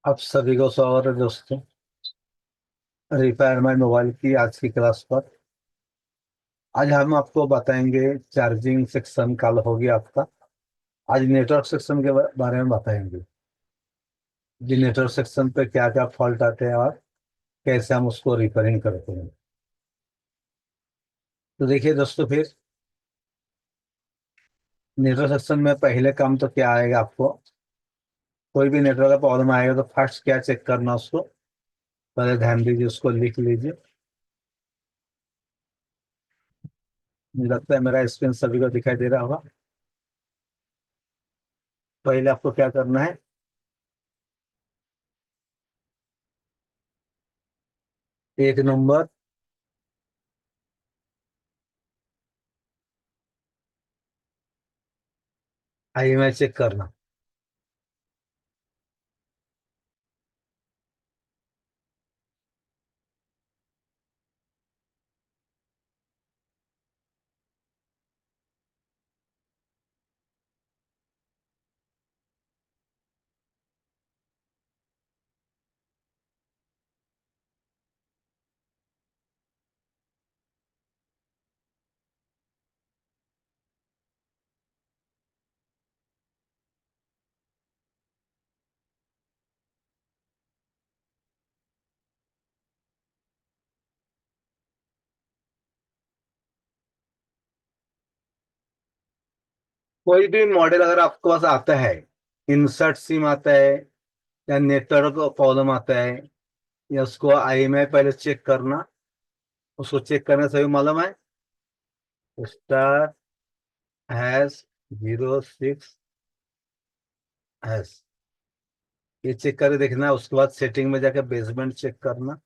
आप सभी को स्वागत है दोस्तों, रिपेयरमेंट मोबाइल की आज की क्लास पर। आज हम आपको बताएंगे चार्जिंग सेक्शन कल होगी आपका। आज नेटवर्क सेक्शन के बारे में बताएंगे कि नेटवर्क सेक्शन पे क्या क्या फॉल्ट आते हैं और कैसे हम उसको रिपेयरिंग करते हैं। तो देखिए दोस्तों, फिर नेटवर्क सेक्शन में पहले काम तो क्या आएगा आपको। कोई भी नेटवर्क का प्रॉब्लम आएगा तो फर्स्ट क्या चेक करना उसको, पहले ध्यान दीजिए, उसको लिख लीजिए। मुझे लगता है मेरा स्क्रीन सभी को दिखाई दे रहा होगा। पहले आपको क्या करना है, एक नंबर IMI चेक करना। कोई भी मॉडल अगर आपके पास आता है, इंसर्ट सिम आता है या नेटवर्क प्रॉब्लम आता है, या उसको IMI पहले चेक करना। उसको चेक करने से भी मालूम है स्टार#06#, ये चेक करके देखना। उसके बाद सेटिंग में जाके बेसमेंट चेक करना।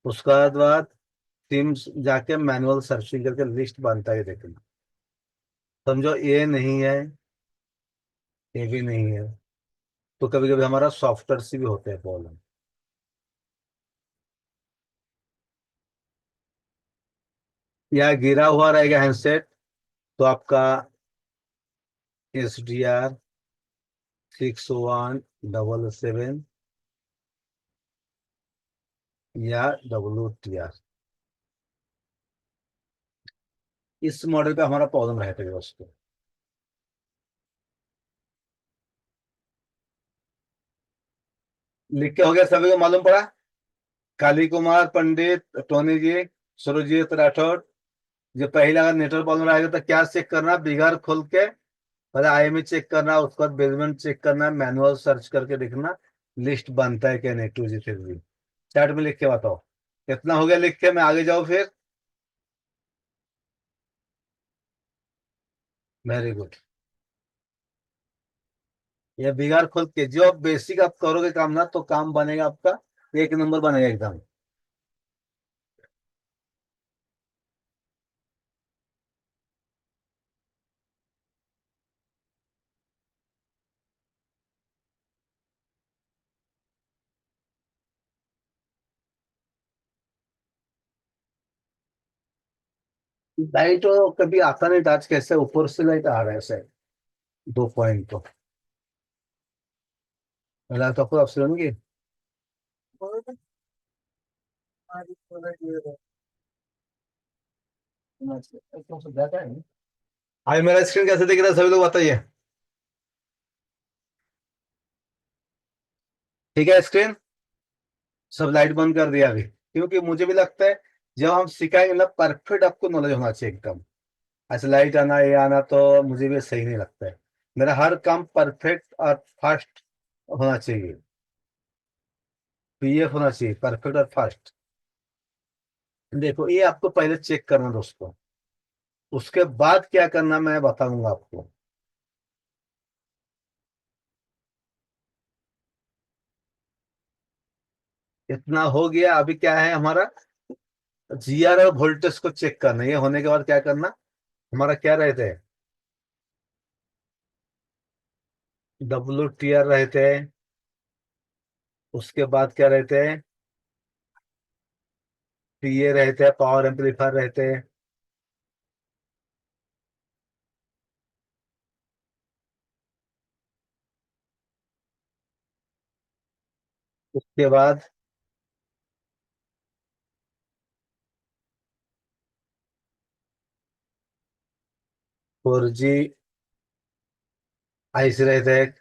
उसके बाद सिम जाके मैनुअल सर्चिंग करके लिस्ट बनता है देखना। समझो ये नहीं है, ये भी नहीं है, तो कभी कभी हमारा सॉफ्टवेयर से भी होते हैं प्रॉब्लम। या गिरा हुआ रहेगा हैंडसेट, तो आपका SDR 6177 या WTR, इस मॉडल पे हमारा प्रॉब्लम रहता है दोस्तों। लिख के हो गया, सभी को मालूम पड़ा। काली कुमार पंडित, टोनी जी, सुरजीत राठौर। जो पहला अगर नेटवर्क प्रॉब्लम रहेगा तो क्या चेक करना, बिगाड़ खोल के पहले IMI चेक करना, उसके बाद बेसमेंट चेक करना, मैनुअल सर्च करके देखना लिस्ट बनता है क्या नहीं। 2G 3G चैट में लिख के बताओ कितना हो गया। लिख के मैं आगे जाऊँ फिर। Very good. ये बिगाड़ खोल के जो बेसिक आप करोगे काम ना, तो काम बनेगा आपका, एक नंबर बनेगा एकदम। लाइट कभी आता नहीं था, आज कैसे ऊपर से लाइट आ रहा है ऐसे, 2 पॉइंट तो मिला तो आपको ऑप्शन की। आज मेरा स्क्रीन कैसे दिख रहा है सभी लोग बताइए। ठीक है स्क्रीन, सब लाइट बंद कर दिया अभी, क्योंकि मुझे भी लगता है जब हम सिखाएंगे ना, परफेक्ट आपको नॉलेज होना चाहिए एकदम। ऐसे लाइट आना ये आना तो मुझे भी सही नहीं लगता है। मेरा हर काम परफेक्ट और फास्ट होना चाहिए। PF होना चाहिए परफेक्ट और फास्ट। देखो ये आपको पहले चेक करना दोस्तों, उसके बाद क्या करना मैं बताऊंगा आपको। इतना हो गया, अभी क्या है हमारा, GR और वोल्टेज को चेक करना। ये होने के बाद क्या करना, हमारा क्या रहते हैं, WTR रहते हैं। उसके बाद क्या रहते हैं, PA रहते हैं, पावर एम्पलीफायर रहते हैं। उसके बाद 4G आइस रहते हैं,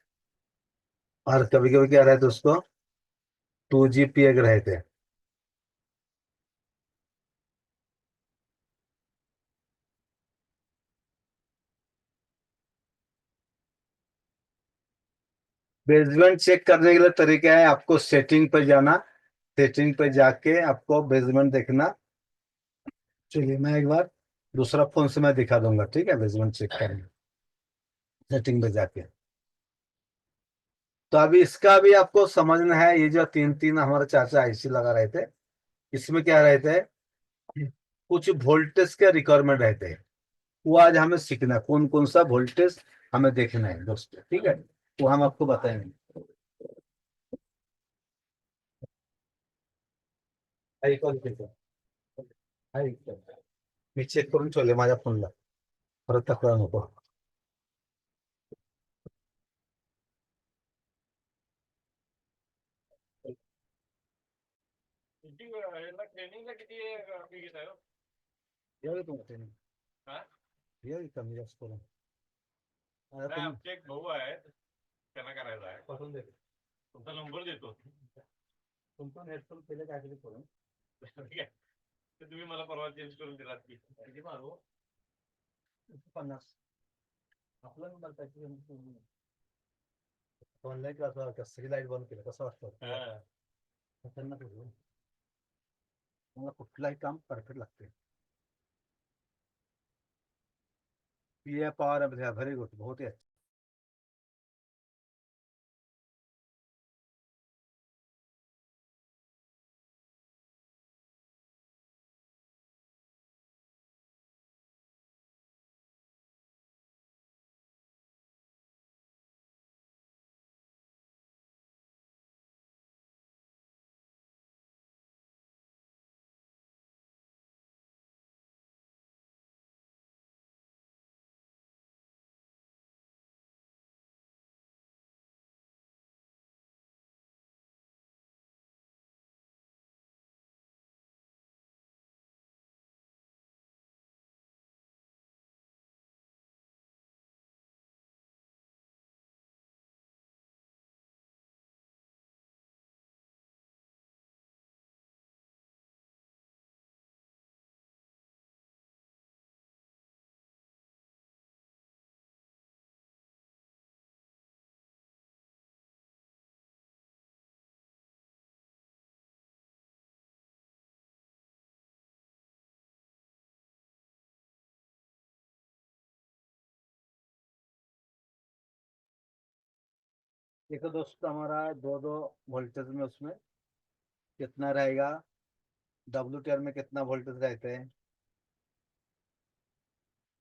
और कभी कभी क्या रहता है उसको 2GP एक रहते हैं। बेसमेंट चेक करने के लिए तरीका है, आपको सेटिंग पे जाना, सेटिंग पे जाके आपको बेसमेंट देखना। चलिए मैं एक बार दूसरा फोन से मैं दिखा दूंगा, ठीक है, बेसमेंट चेक करना सेटिंग पे जाके। तो अभी इसका भी आपको समझना है, ये जो तीन तीन हमारे चाचा आईसी लगा रहे थे, इसमें क्या रहते हैं, कुछ वोल्टेज के रिक्वायरमेंट रहते हैं। वो आज हमें सीखना है, कौन कौन सा वोल्टेज हमें देखना है दोस्तों, ठीक है, वो हम आपको बताएंगे। ऐकून घेतो. ऐक. मी चेक करून ठेवले माझ्या फोनला, परत तक्रार नको. ट्रेनिंगला किती फी घेताय हो? येऊ तुम्ही ट्रेनिंग, हा, येऊ कमी जास्त करून. नाही, आमचे एक भाऊ आहेत, त्यांना करायचं आहे. पाठवून देतो, तुमचा नंबर देतो. तुमचा हेडफोन केले काहीतरी करून. ठीक आहे, तर तुम्ही मला परवा चेंज करून दिलात की किती मारू? 50. आपला नंबर पाहिजे. ऑनलाईन क्लास कसं लाईट बंद केलं कसं वाटतं, खतरनाक आहे हो. मला कुठलाही काम परफेक्ट लागते. पीए पावर व्हेरी गुड, बहुत ही अच्छा. देखो दोस्तों, हमारा दो दो वोल्टेज में उसमें कितना रहेगा, WTR में कितना वोल्टेज रहते हैं,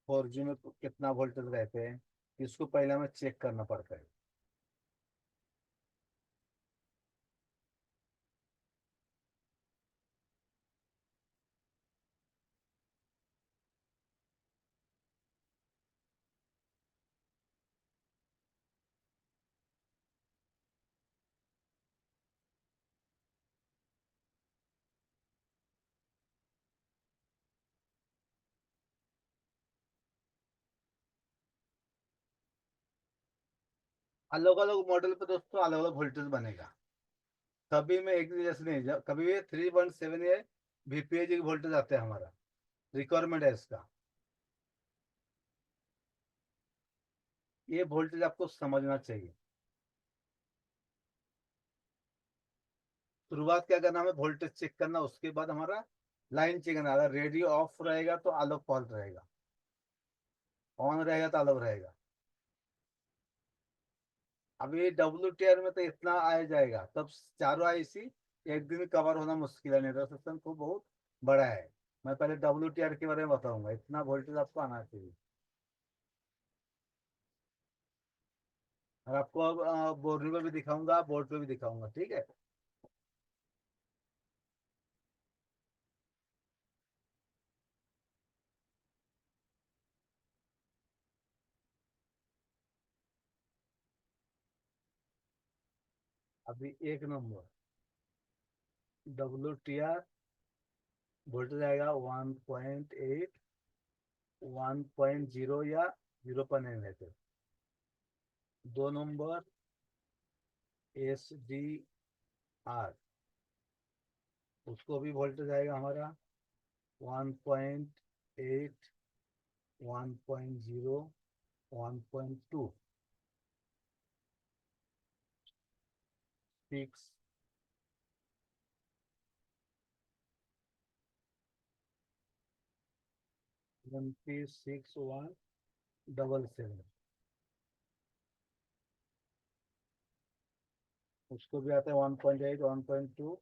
4G में कितना वोल्टेज रहते हैं, इसको पहले हमें चेक करना पड़ता है। अलग अलग मॉडल पे दोस्तों अलग अलग वोल्टेज बनेगा, कभी में एक जैसे नहीं, कभी भी 317 ये VPA वोल्टेज आते हैं, हमारा रिक्वायरमेंट है इसका। ये वोल्टेज आपको समझना चाहिए। शुरुआत क्या करना, हमें वोल्टेज चेक करना, उसके बाद हमारा लाइन चेक करना, अगर रेडियो ऑफ रहेगा तो अलग फॉल्ट रहेगा, ऑन रहेगा तो अलग रहेगा। अब ये WTR में तो इतना आ जाएगा, तब चारों आईसी एक दिन में कवर होना मुश्किल है, नेटवर्क सिस्टम को बहुत बड़ा है। मैं पहले WTR के बारे में बताऊंगा, इतना वोल्टेज आपको आना चाहिए। और आपको अब बोर्ड पे भी दिखाऊंगा, बोर्ड पे भी दिखाऊंगा, ठीक है। अभी एक नंबर, WTR वोल्टेज आएगा 1.8, 1.0 या 0.9 है। तो 2 नंबर SDR, उसको भी वोल्टेज आएगा हमारा 1.8, 1.0, 1.2। 6 26,177, उसको भी आता है 1.8, 1.2,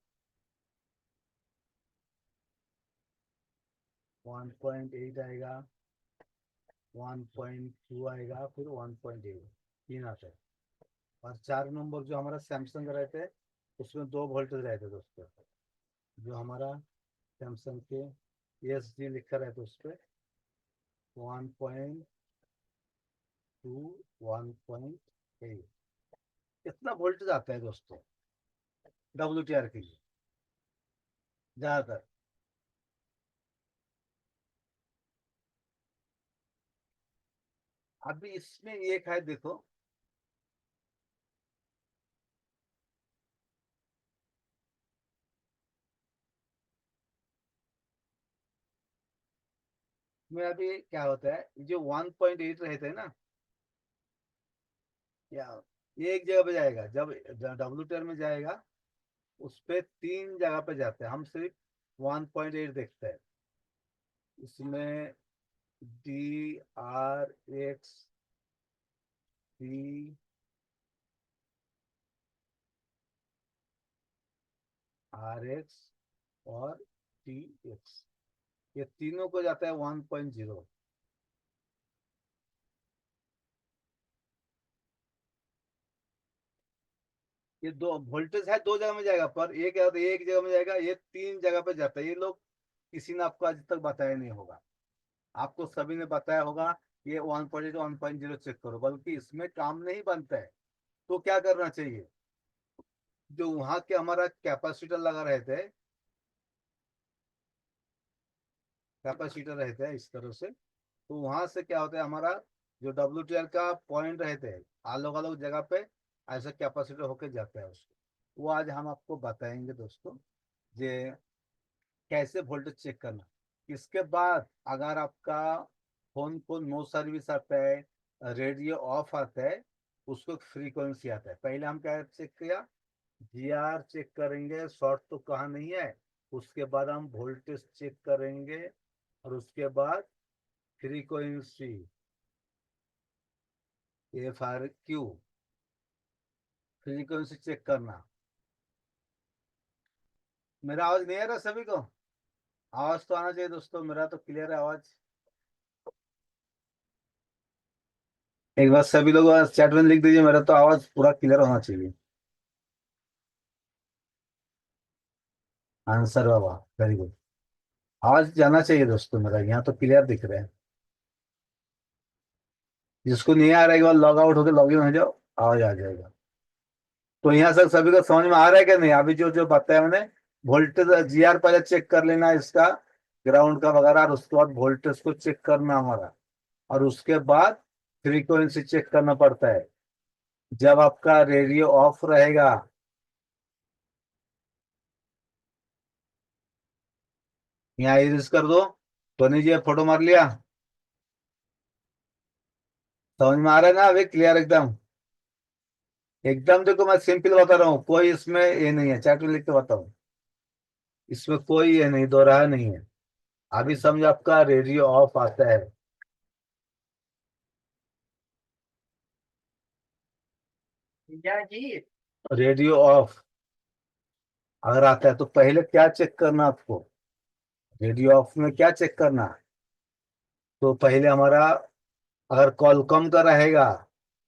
1.8 आएगा, 1.2 आएगा, फिर 1.8, 3 आता है। और 4 नंबर जो हमारा सैमसंग रहते हैं, उसमें 2 वोल्टेज रहते हैं दोस्तों। जो हमारा सैमसंग के ESG लिखा रहता है उस पर 1.2, 1.8, इतना वोल्टेज आता है दोस्तों WTR के लिए ज्यादातर। अभी इसमें एक है देखो, में अभी क्या होता है, जो 1.8 रहते हैं ना, या ये एक जगह पे जाएगा, जब WTR में जाएगा उस पे 3 जगह पे जाते हैं, हम सिर्फ 1.8 देखते हैं। इसमें DRX, और TX, ये तीनों को जाता है 1.0। ये दो वोल्टेज है, 2 जगह में जाएगा, पर एक एक जगह में जाएगा, ये 3 जगह पे जाता है। ये लोग किसी ने आपको आज तक बताया नहीं होगा, आपको सभी ने बताया होगा ये 1.8, 1.0 चेक करो, बल्कि इसमें काम नहीं बनता है। तो क्या करना चाहिए, जो वहां के हमारा कैपेसिटर लगा रहते हैं, कैपेसिटर रहते हैं इस तरह से, तो वहां से क्या होता है, हमारा जो WTR का पॉइंट रहते हैं अलग अलग जगह पे, ऐसा कैपेसिटर होके जाता है उसको। वो आज हम आपको बताएंगे दोस्तों, जे कैसे वोल्टेज चेक करना। इसके बाद अगर आपका फोन को नो सर्विस आता है, रेडियो ऑफ आता है, उसको फ्रीक्वेंसी आता है। पहले हम क्या चेक किया, GR चेक करेंगे, शॉर्ट तो कहाँ नहीं है। उसके बाद हम वोल्टेज चेक करेंगे, और उसके बाद फ्रीक्वेंसी FRQ, फ्रीक्वेंसी चेक करना। मेरा आवाज नहीं आ रहा सभी को? आवाज तो आना चाहिए दोस्तों, मेरा तो क्लियर है आवाज। एक बार सभी लोग चैट में लिख दीजिए, मेरा तो आवाज पूरा क्लियर होना चाहिए। आंसर बाबा, वेरी गुड। आवाज जाना चाहिए दोस्तों, मेरा यहाँ तो क्लियर दिख रहा है। जिसको नहीं आ रहा है, एक बार लॉग आउट होकर लॉग इन हो जाओ, आवाज आ जाएगा। तो यहाँ से सभी को समझ में आ रहा है कि नहीं? अभी जो जो बताया मैंने, वोल्टेज GR पहले चेक कर लेना इसका, ग्राउंड का वगैरह, और उसके बाद वोल्टेज को चेक करना हमारा, और उसके बाद फ्रीक्वेंसी चेक करना पड़ता है। जब आपका रेडियो ऑफ रहेगा, यहाँ इरेज कर दो। टोनी जी फोटो मार लिया? समझ में आ रहा है ना अभी क्लियर एकदम? एकदम देखो, मैं सिंपल बता रहा हूँ, कोई इसमें ये नहीं है, चैट में लिख के बताऊँ, इसमें कोई ये नहीं, दो राह नहीं है। अभी समझो आपका रेडियो ऑफ आता है, क्या जी, रेडियो ऑफ अगर आता है तो पहले क्या चेक करना आपको, रेडियो ऑफ में क्या चेक करना। तो पहले हमारा, अगर कॉल कम का रहेगा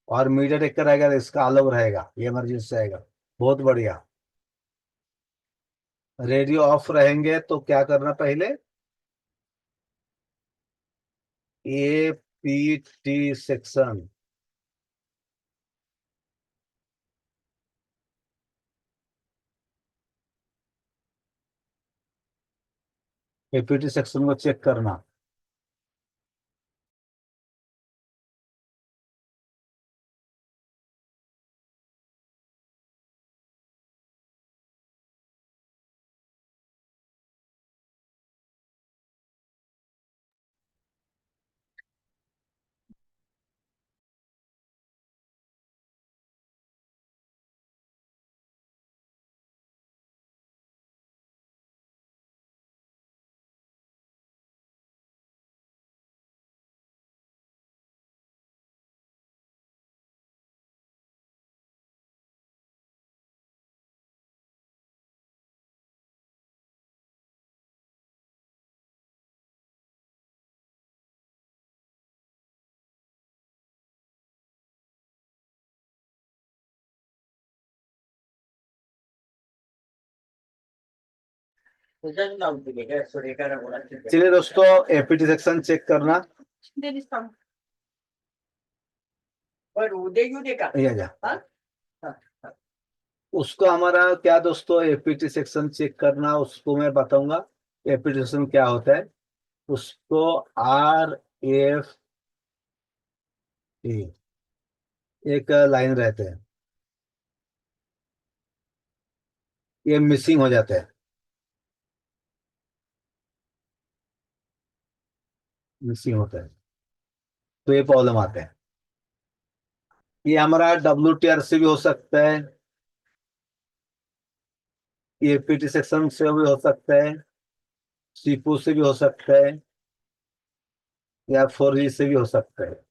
और मीडिया टेक का रहेगा, तो इसका अलग रहेगा, ये इमरजेंसी आएगा। बहुत बढ़िया। रेडियो ऑफ रहेंगे तो क्या करना पहले, APT सेक्शन, एपीटी सेक्शन को चेक करना। चलिए दोस्तों, एपीटी सेक्शन चेक करना। ये जा उसको हमारा क्या दोस्तों, एपीटी सेक्शन चेक करना, उसको मैं बताऊंगा एपीटी सेक्शन क्या होता है। उसको RF एक लाइन रहते हैं, ये मिसिंग हो जाते हैं, मिसिंग होता है, तो ये प्रॉब्लम आते हैं। ये हमारा WTR से भी हो सकता है, ये पीटी सेक्शन से भी हो सकता है, सीपू से भी हो सकता है, या 4G से भी हो सकता है।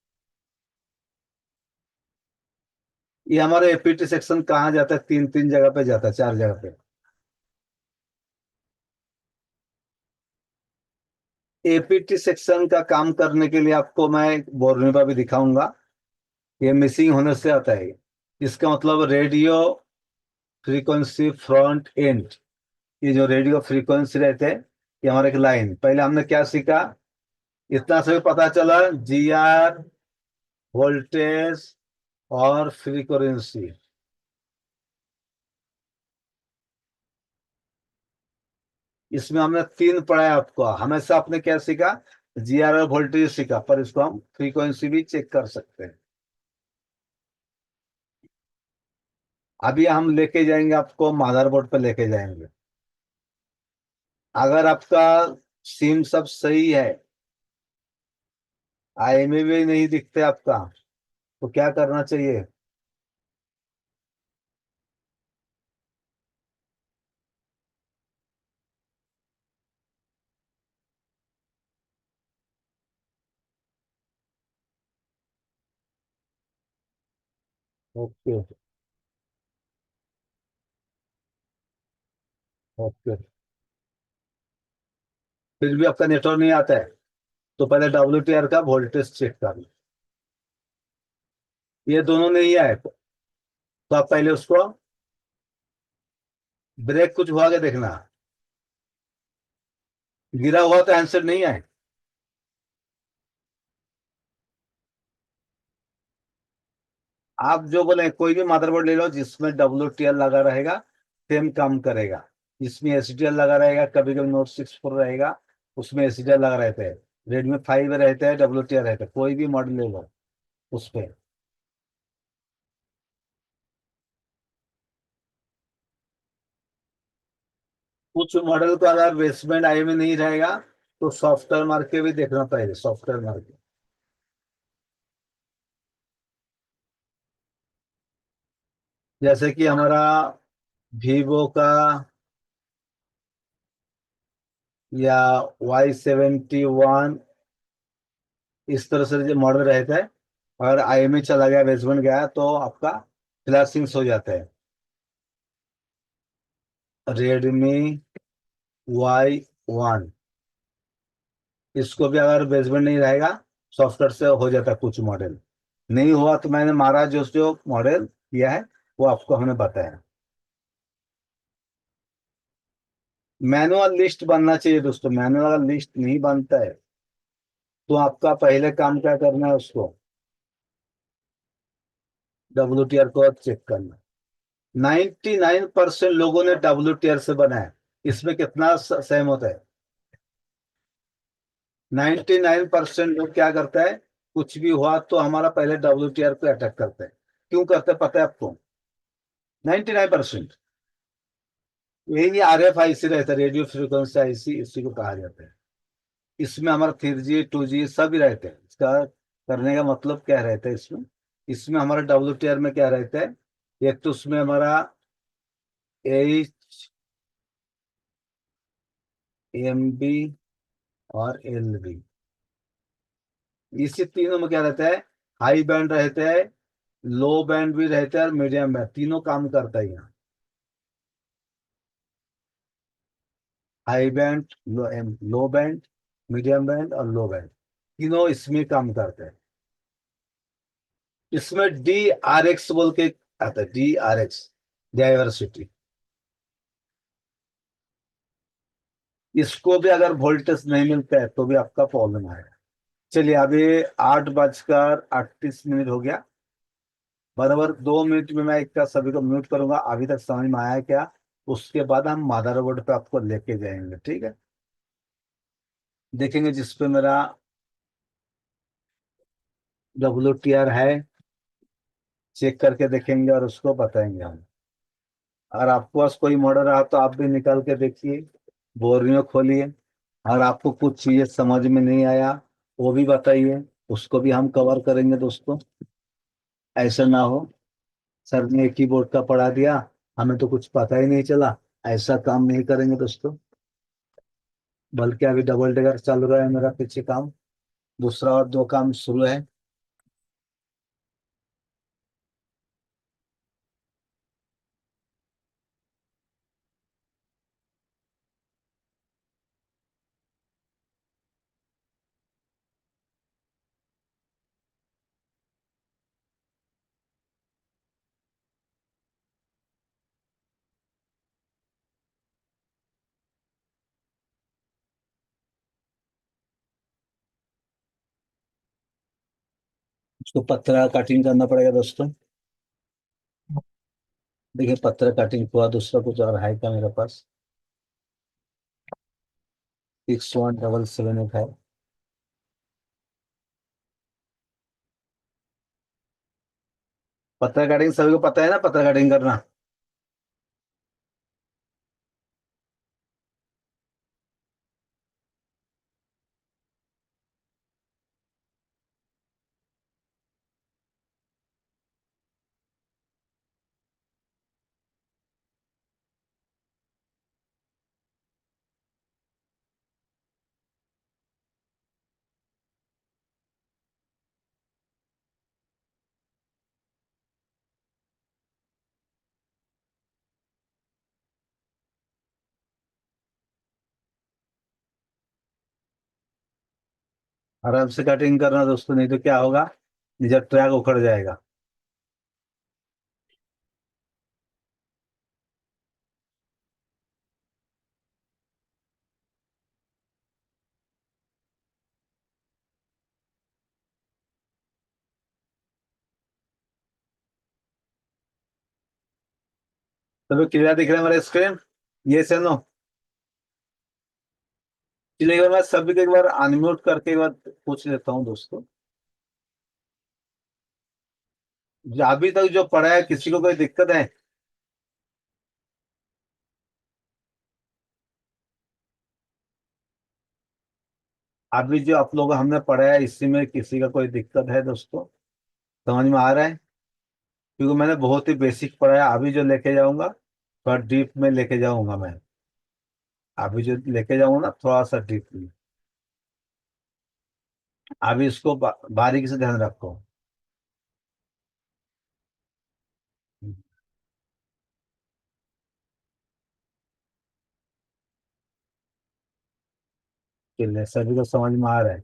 ये हमारा एपीटी सेक्शन कहाँ जाता है, तीन तीन जगह पे जाता है, चार जगह पे। एपीटी सेक्शन का काम करने के लिए आपको मैं बोर्निपा भी दिखाऊंगा। ये मिसिंग होने से आता है, इसका मतलब रेडियो फ्रीक्वेंसी फ्रंट एंड। ये जो रेडियो फ्रीक्वेंसी रहते हैं, ये हमारा एक लाइन, पहले हमने क्या सीखा, इतना से भी पता चला GR, वोल्टेज और फ्रीक्वेंसी। इसमें हमने तीन पढ़ा है आपको, हमेशा आपने क्या सीखा, GR और वोल्टेज सीखा, पर इसको हम फ्रीक्वेंसी भी चेक कर सकते हैं। अभी हम लेके जाएंगे आपको, मदरबोर्ड पे लेके जाएंगे। अगर आपका सिम सब सही है, IMEI भी नहीं दिखते आपका, तो क्या करना चाहिए। Okay, okay. फिर भी आपका नेटवर्क नहीं आता है, तो पहले WTR का वोल्टेज चेक कर लो। ये दोनों नहीं आए तो आप पहले उसको, ब्रेक कुछ हुआ के देखना, गिरा हुआ तो आंसर नहीं आए। आप जो बोले, कोई भी मदरबोर्ड ले लो जिसमें WTR लगा रहेगा, सेम काम करेगा। जिसमें STL लगा रहेगा, कभी कभी Note 6 Pro रहेगा, उसमें STL लगा रहता है। Redmi 5 रहता है, WTR रहता है, कोई भी मॉडल ले लो उस पे। कुछ मॉडल का अगर बेसमेंट आई में नहीं रहेगा, तो सॉफ्टवेयर मार के भी देखना पड़ेगा, सॉफ्टवेयर मार के। जैसे कि हमारा वीवो का या Y71, इस तरह से जो मॉडल रहता है, अगर आई में चला गया, बेसमेंट गया, तो आपका फ्लैशिंग्स हो जाता है। Redmi Y1, इसको भी अगर बेसमेंट नहीं रहेगा, सॉफ्टवेयर से हो जाता है कुछ मॉडल। नहीं हुआ तो मैंने मारा जो जो मॉडल किया है, वो आपको हमने बताया। मैनुअल लिस्ट बनना चाहिए दोस्तों, मैनुअल लिस्ट नहीं बनता है, तो आपका पहले काम क्या करना है, उसको WTR को चेक करना। 99% लोगों ने WTR से बनाया, इसमें कितना सहमत है। 99% लोग क्या करता है, कुछ भी हुआ तो हमारा पहले WTR पे अटैक करते हैं। क्यों करते हैं पता है आपको? 99% यही RFIC रहता है, रेडियो फ्रिक्वेंसी आईसी, इसी को कहा जाता है। इसमें हमारा 3G 2G सभी रहते हैं। इसका करने का मतलब क्या रहता है इसमें? इसमें हमारा WTR में क्या रहता है, एक तो उसमें हमारा HMB और LB, इसी तीनों में क्या रहता है, हाई बैंड रहता है, लो बैंड भी रहता है और मीडियम बैंड, तीनों काम करता है यहाँ। हाई बैंड, लो बैंड, मीडियम बैंड और लो बैंड, तीनों इसमें काम करते हैं। इसमें DRX बोल के आता है, DRX, डाइवर्सिटी। इसको भी अगर वोल्टेज नहीं मिलता है तो भी आपका प्रॉब्लम आएगा। चलिए अभी 8:38 हो गया, बराबर 2 मिनट में मैं इसका सभी को म्यूट करूंगा। अभी तक समझ में आया क्या? उसके बाद हम मदरबोर्ड पे आपको लेके जाएंगे, ठीक है? देखेंगे जिसपे मेरा WTR है, चेक करके देखेंगे और उसको बताएंगे हम। अगर आपके पास कोई मॉडल रहा तो आप भी निकाल के देखिए, बोरियों खोलिए। अगर आपको कुछ चीजें समझ में नहीं आया वो भी बताइए, उसको भी हम कवर करेंगे दोस्तों। ऐसा ना हो सर ने एक ही बोर्ड का पढ़ा दिया, हमें तो कुछ पता ही नहीं चला, ऐसा काम नहीं करेंगे दोस्तों। बल्कि अभी डबल डेकर चल रहा है मेरा पीछे काम, दूसरा और 2 काम शुरू है। उसको पत्थर कटिंग करना पड़ेगा दोस्तों। देखिए पत्थर कटिंग हुआ, दूसरा कुछ और है क्या मेरे पास? 61778 है। पत्थर कटिंग सभी को पता है ना, पत्थर कटिंग करना? आराम से कटिंग करना दोस्तों, नहीं तो क्या होगा, निजा ट्रैक उखड़ जाएगा। तो क्लियर दिख रहा है मेरा स्क्रीन? ये से नो। चलिए एक बार मैं सभी को एक बार अनम्यूट करके एक बार पूछ लेता हूँ दोस्तों। अभी तक जो पढ़ा है किसी को कोई दिक्कत है? अभी जो आप लोग हमने पढ़ा है इसी में किसी का कोई दिक्कत है दोस्तों? समझ में आ रहा है? क्योंकि मैंने बहुत ही बेसिक पढ़ा है, अभी जो लेके जाऊंगा थोड़ा डीप में लेके जाऊंगा मैं। अभी जो लेके जाऊंगा ना थोड़ा सा डीप में। अभी इसको बारीकी से ध्यान रखो। चलिए सभी को समझ में आ रहा है।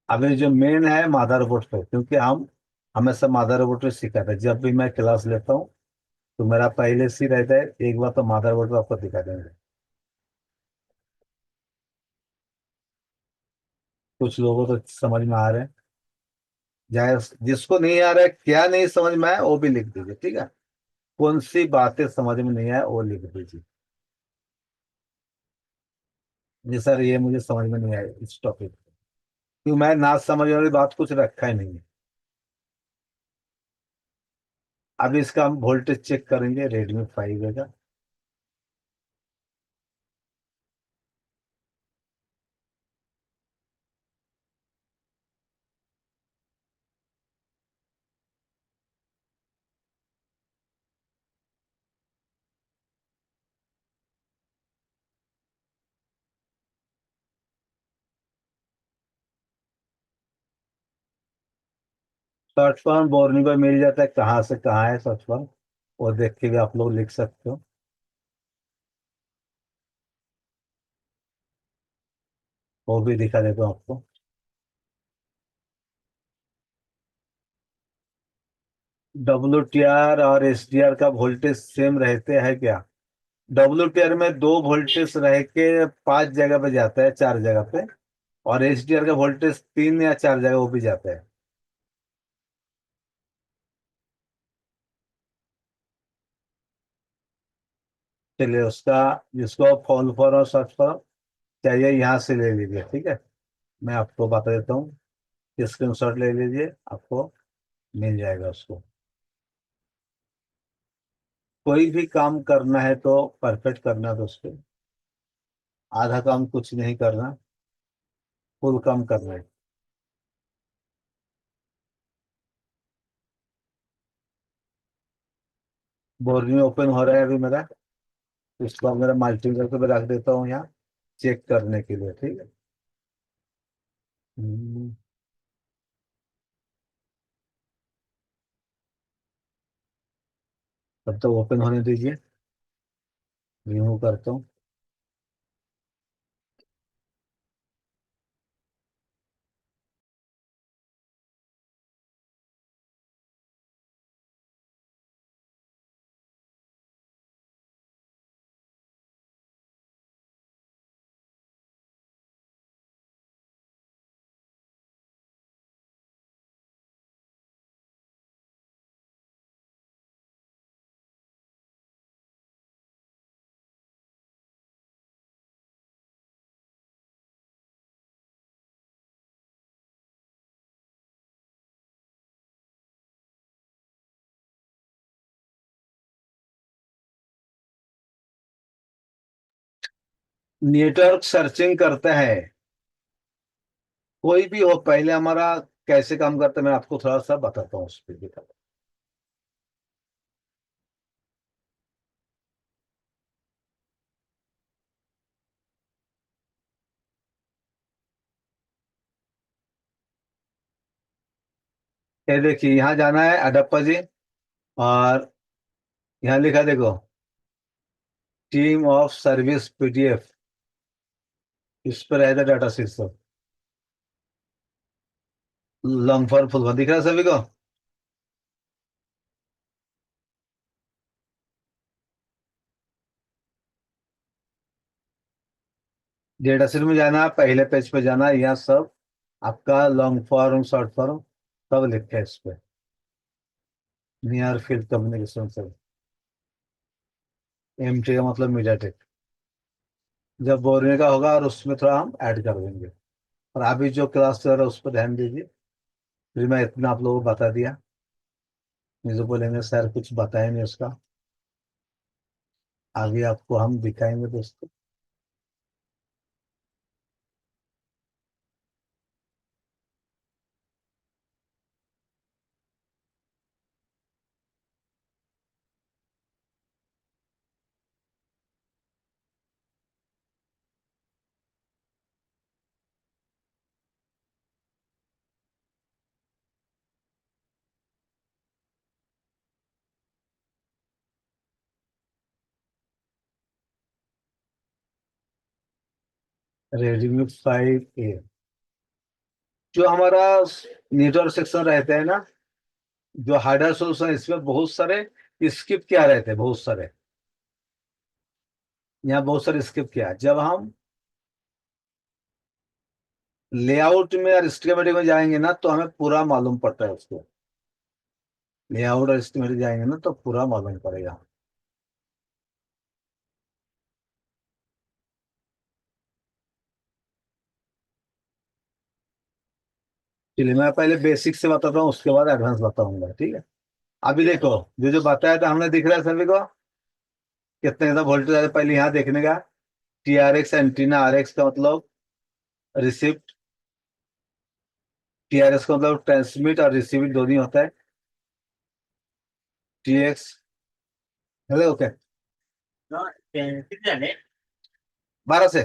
अभी जो मेन है मदरबोर्ड पे, क्योंकि हम हमेशा मदरबोर्ड पे सिखाते हैं, जब भी मैं क्लास लेता हूँ तो मेरा पहले से ही रहता है, एक बार तो मदरबोर्ड पे आपको दिखा देंगे। कुछ लोगों को तो समझ में आ रहा है, जाए जिसको नहीं आ रहा है क्या नहीं समझ में आया वो भी लिख दीजिए, ठीक है? कौन सी बातें समझ में नहीं आया वो लिख दीजिए। जी सर, ये मुझे समझ में नहीं आया इस टॉपिक, क्योंकि मैं ना समझ वाली बात कुछ रखा ही नहीं है। अभी इसका हम वोल्टेज चेक करेंगे, Redmi 5 है का। शॉर्ट फॉर्म बोर्नी पर मिल जाता है, कहाँ से कहाँ है शॉर्ट फॉर्म, वो देख के भी आप लोग लिख सकते हो। वो भी दिखा देता हूँ आपको। WTR और SDR का वोल्टेज सेम रहते हैं क्या? WTR में 2 वोल्टेज रह के 5 जगह पे जाता है, 4 जगह पे। और SDR का वोल्टेज 3 या 4 जगह वो भी जाता है। चलिए उसका, जिसको फॉल फॉर और सर्च फॉर चाहिए, यहाँ से ले लीजिए, ठीक है। मैं आपको बता देता हूँ, स्क्रीनशॉट ले लीजिए, आपको मिल जाएगा उसको। कोई भी काम करना है तो परफेक्ट करना है दोस्तों। आधा काम कुछ नहीं करना, फुल काम करना है। बोर्ड में ओपन हो रहा है अभी मेरा। इसको अब मेरा मल्टी करके मैं रख देता हूँ यहाँ, चेक करने के लिए, ठीक है। हम्म, तब तक ओपन होने दीजिए, रिमूव करता हूँ। नेटवर्क सर्चिंग करता है, कोई भी हो। पहले हमारा कैसे काम करता है मैं आपको थोड़ा सा बताता हूँ उस पर भी। ये देखिए, यहाँ जाना है अडप्पा जी, और यहाँ लिखा देखो, टीम ऑफ सर्विस PDF। इस पर रहेगा data system. Long form full form दिख रहा है सभी को? डेटा सेट में जाना है, पहले पेज पे जाना है, यहाँ सब आपका लॉन्ग फॉर्म शॉर्ट फॉर्म सब लिखा है इस पे। नियर फील्ड कम्युनिकेशन से, MT का मतलब मीडिया टेक। जब बोलने का होगा और उसमें थोड़ा हम ऐड कर देंगे। और अभी जो क्लास चल रहा है उस पर ध्यान दीजिए। फिर मैं इतना आप लोगों को बता दिया, मुझे बोलेंगे सर कुछ बताया नहीं उसका। आगे आपको हम दिखाएंगे दोस्तों। Redmi 5A, जो हमारा नेटवर्क सेक्शन रहता है ना, जो हार्डवेयर सोल्यूशन, इसमें बहुत सारे स्किप क्या रहते हैं, बहुत सारे। यहाँ बहुत सारे स्किप क्या है, जब हम लेआउट में और स्कीमेटिक में जाएंगे ना तो हमें पूरा मालूम पड़ता है उसको। लेआउट और स्कीमेटिक जाएंगे ना तो पूरा मालूम पड़ेगा। चलिए मैं पहले बेसिक से बताता हूँ, उसके बाद एडवांस बताऊंगा, ठीक है। अभी देखो, जो जो बताया था हमने, दिख रहा है सभी को कितने का वोल्टेज है? पहले यहाँ देखने का, T R X antenna, R X का मतलब रिसीव, टी आर एक्स का मतलब ट्रांसमिट और रिसीव दोनों ही होता है। T x, hello, okay. किती झाले? 12 से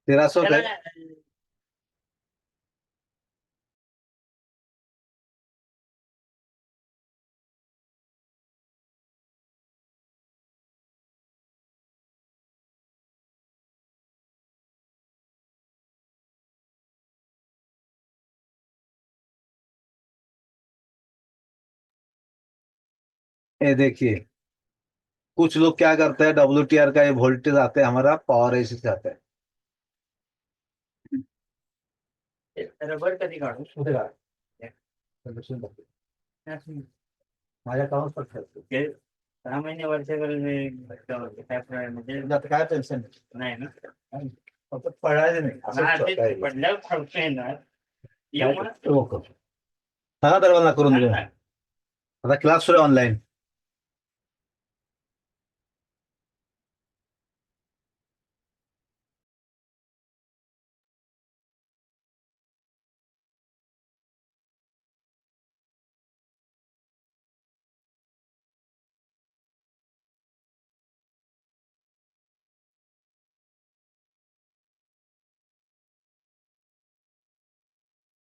1300 त्याला होते हैं। ये देखिए, कुछ लोग क्या करते हैं, डब्ल्यू टी आर का ये वोल्टेज आते हैं हमारा पावर एसी से आता है। रबर कधी काढू? कुठे का? माझ्या कामात पडतात. ते 6 महिने वर्षाकडे काय म्हणजे आता काय टेन्शन नाही ना. नाही, फक्त पडायचं नाही हा, असं ते काय. पडल्यावर फावतं येणार. येऊ मग. ओके, सांगा दरवाजा करून देऊ. सांग ना. आता क्लास सुरू ऑनलाईन.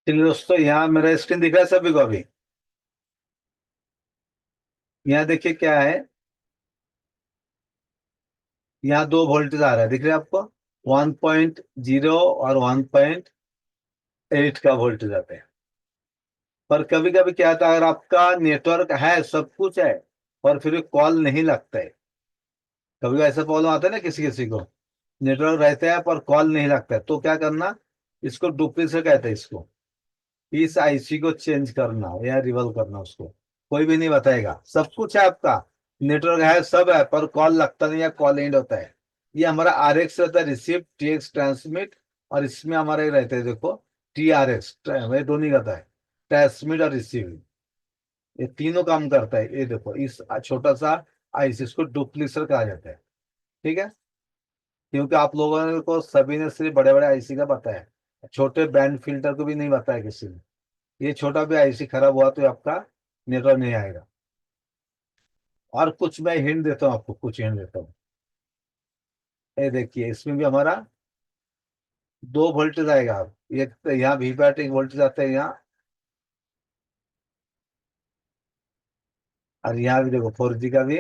चलिए दोस्तों, यहाँ मेरा स्क्रीन दिख रहा है सभी को अभी? यहाँ देखिए क्या है, यहाँ दो वोल्टेज आ रहा है, दिख रहा है आपको? 1.0 और 1.8 का वोल्टेज आता है। पर कभी कभी क्या आता है, अगर आपका नेटवर्क है, सब कुछ है, पर फिर कॉल नहीं लगता है। कभी ऐसा प्रॉब्लम आता है ना किसी किसी को, नेटवर्क रहता है पर कॉल नहीं लगता है, तो क्या करना, इसको डुप्लीकेट कहते हैं इसको। इस आईसी को चेंज करना या रिवल करना, उसको कोई भी नहीं बताएगा। सब कुछ है आपका, नेटवर्क है, सब है, पर कॉल लगता नहीं, या कॉल एंड होता है। ये हमारा आर एक्स रहता है, रिसीव, टी एक्स ट्रांसमिट, और इसमें हमारे रहते हैं, देखो, टी आर एक्स, ये दोनों ही करता है, ट्रांसमिट और रिसीव। ये तीनों काम करता है। ये देखो, इस छोटा सा आईसी, इसको डुप्लीसर कहा जाता है, ठीक है। क्योंकि आप लोगों को सभी ने सिर्फ बड़े बड़े आईसी का पता है, छोटे बैंड फिल्टर को भी नहीं बताया किसी ने। ये छोटा भी आईसी खराब हुआ तो आपका नेटवर्क नहीं आएगा। और कुछ मैं हिंट देता हूँ आपको, कुछ हिंट देता हूँ। ये देखिए, इसमें भी हमारा दो वोल्टेज आएगा। एक तो यहाँ वीपैट एक वोल्टेज आता है यहाँ, और यहाँ भी देखो 4G का भी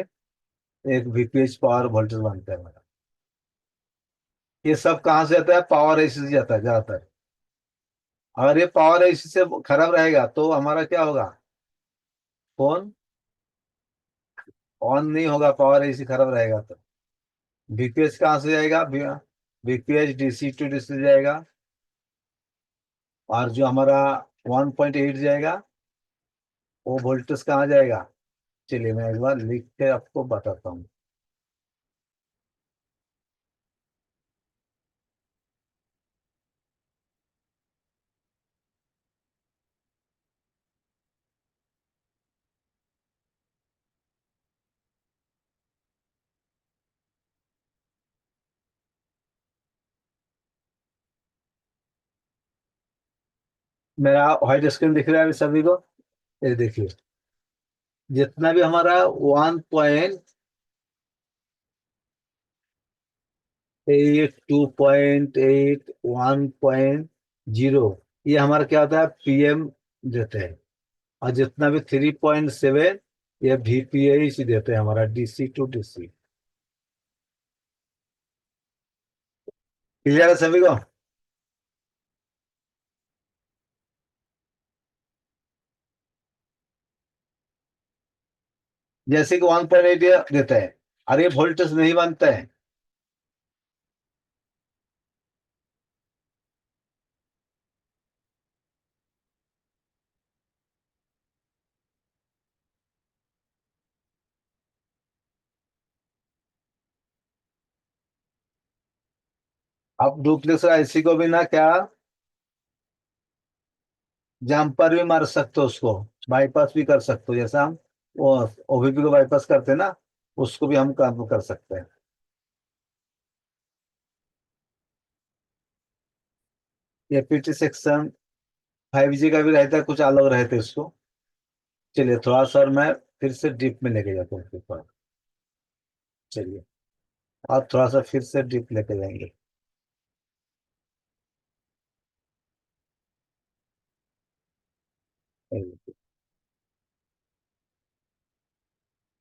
एक वीपीएच पावर वोल्टेज बनता है हमारा। ये सब कहाँ से आता है? पावर एसी से जाता है ज्यादातर। अगर ये पावर एसी से खराब रहेगा तो हमारा क्या होगा, फोन ऑन नहीं होगा, पावर एसी खराब रहेगा तो। वीपीएच कहाँ से जाएगा? वीपीएच डीसी टू डीसी जाएगा, और जो हमारा 1.8 जाएगा, वो वोल्टेज कहाँ जाएगा? चलिए मैं एक बार लिख के आपको बताता हूँ। मेरा व्हाइट स्क्रीन दिख रहा है अभी सभी को? ये देखिए, जितना भी हमारा 1.8, 2.8, 1.0, ये हमारा क्या होता है, पीएम देते हैं। और जितना भी 3.7, ये VPH देते हैं हमारा, डीसी टू डीसी। क्लियर है सभी को? जैसे कि 1.8 ये देता है, और ये वोल्टेज नहीं बनता है। आप डुप्लेक्स आईसी को भी ना क्या, जंपर भी मार सकते हो, उसको बाईपास भी कर सकते हो, जैसा हम वो ओबीपी को बाईपास करते हैं ना, उसको भी हम काम कर सकते हैं। ये पीटी सेक्शन 5G का भी रहता है, कुछ अलग रहते हैं इसको। चलिए थोड़ा सा मैं फिर से डीप में लेके जाता हूँ ऊपर। चलिए आप थोड़ा सा फिर से डीप लेके जाएंगे।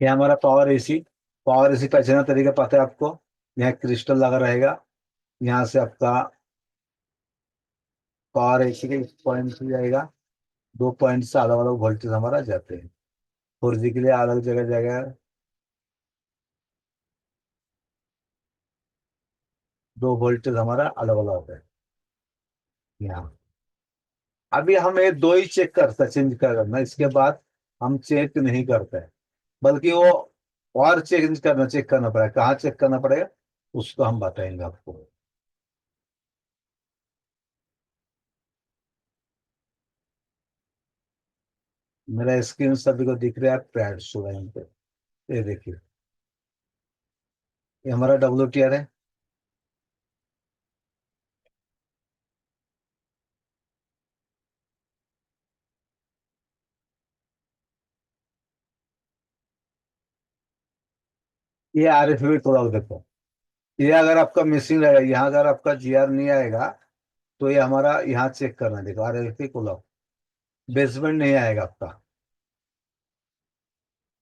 ये हमारा पावर एसी। पावर एसी पहचाना तरीका पता है आपको? यहाँ क्रिस्टल लगा रहेगा, यहाँ से आपका पावर एसी के पॉइंट से जाएगा। दो पॉइंट से अलग अलग वोल्टेज हमारा जाते हैं। 4G के लिए अलग जगह जाएगा, दो वोल्टेज हमारा अलग अलग होता है यहाँ। अभी हम ये दो ही चेक करते, चेंज करना, इसके बाद हम चेक नहीं करते हैं, बल्कि वो और चेक करना पड़ेगा। कहाँ चेक करना पड़ेगा उसको हम बताएंगे आपको। मेरा स्क्रीन सभी को दिख रहा है, पैड शो है यहाँ पे। ये देखिए, ये हमारा WTR है। ये RFID क्लॉक देखो, ये अगर आपका मिसिंग रहेगा, यहाँ अगर आपका GR नहीं आएगा तो ये हमारा यहाँ चेक करना है। देखो RFID क्लॉक, बेसमेंट नहीं आएगा आपका।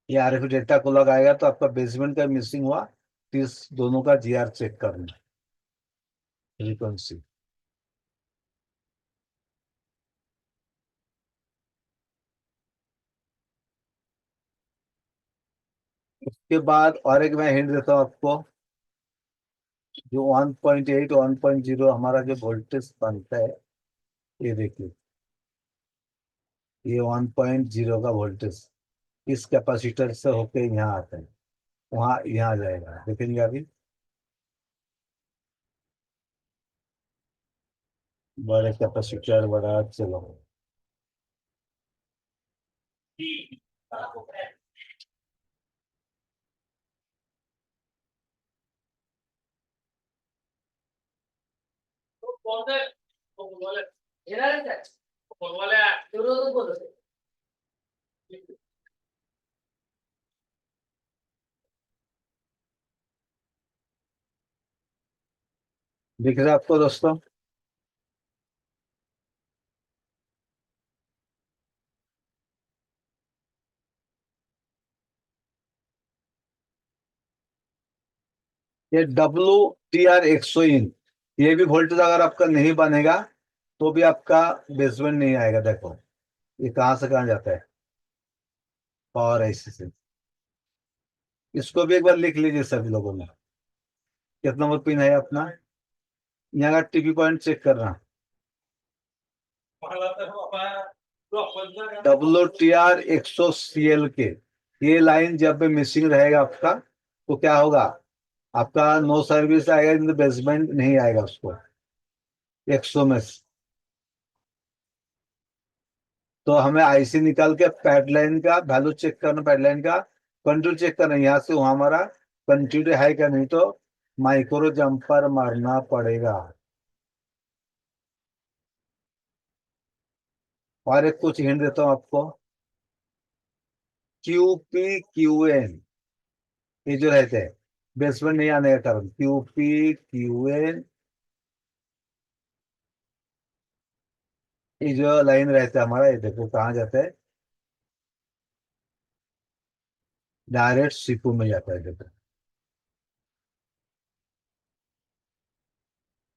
ये RFID डेटा क्लॉक आएगा तो आपका बेसमेंट का मिसिंग हुआ, तो इस दोनों का GR चेक करना, फ्रीक्वेंसी। उसके बाद और एक मैं हिंट देता हूँ आपको। जो 1.8 1.0 हमारा जो वोल्टेज बनता है, ये देखिए, ये 1.0 का वोल्टेज इस कैपेसिटर से होके यहाँ आता है, वहाँ यहाँ जाएगा, देखेंगे अभी। बड़े कैपेसिटर बड़ा, चलो दिख रहा है आपको दोस्तों? ये WTR 100 इन, ये भी वोल्टेज अगर आपका नहीं बनेगा तो भी आपका बेसमेंट नहीं आएगा। देखो ये कहाँ से कहाँ जाता है, पावर ऐसे से। इसको भी एक बार लिख लीजिए सभी लोगों ने। कितना नंबर पिन है अपना, यहाँ का TP पॉइंट चेक करना। WTR 100 CL के, ये लाइन जब भी मिसिंग रहेगा आपका तो क्या होगा, आपका नो सर्विस आएगा, इन बेसमेंट नहीं आएगा उसको 100 में से। तो हमें IC निकाल के पैडलाइन का वैल्यू चेक करना, पैडलाइन का कंट्रोल चेक करना, यहाँ से वहां हमारा कंटिन्यू है क्या, नहीं तो माइक्रो जंपर मारना पड़ेगा। और एक कुछ हिंट देता हूँ आपको। QP QN, ये जो रहते हैं बेसमेंट नहीं आने का कारण, QP QN, ये जो लाइन रहता है हमारा, ये देखो कहाँ जाता है, डायरेक्ट सीपू में जाता है। देखो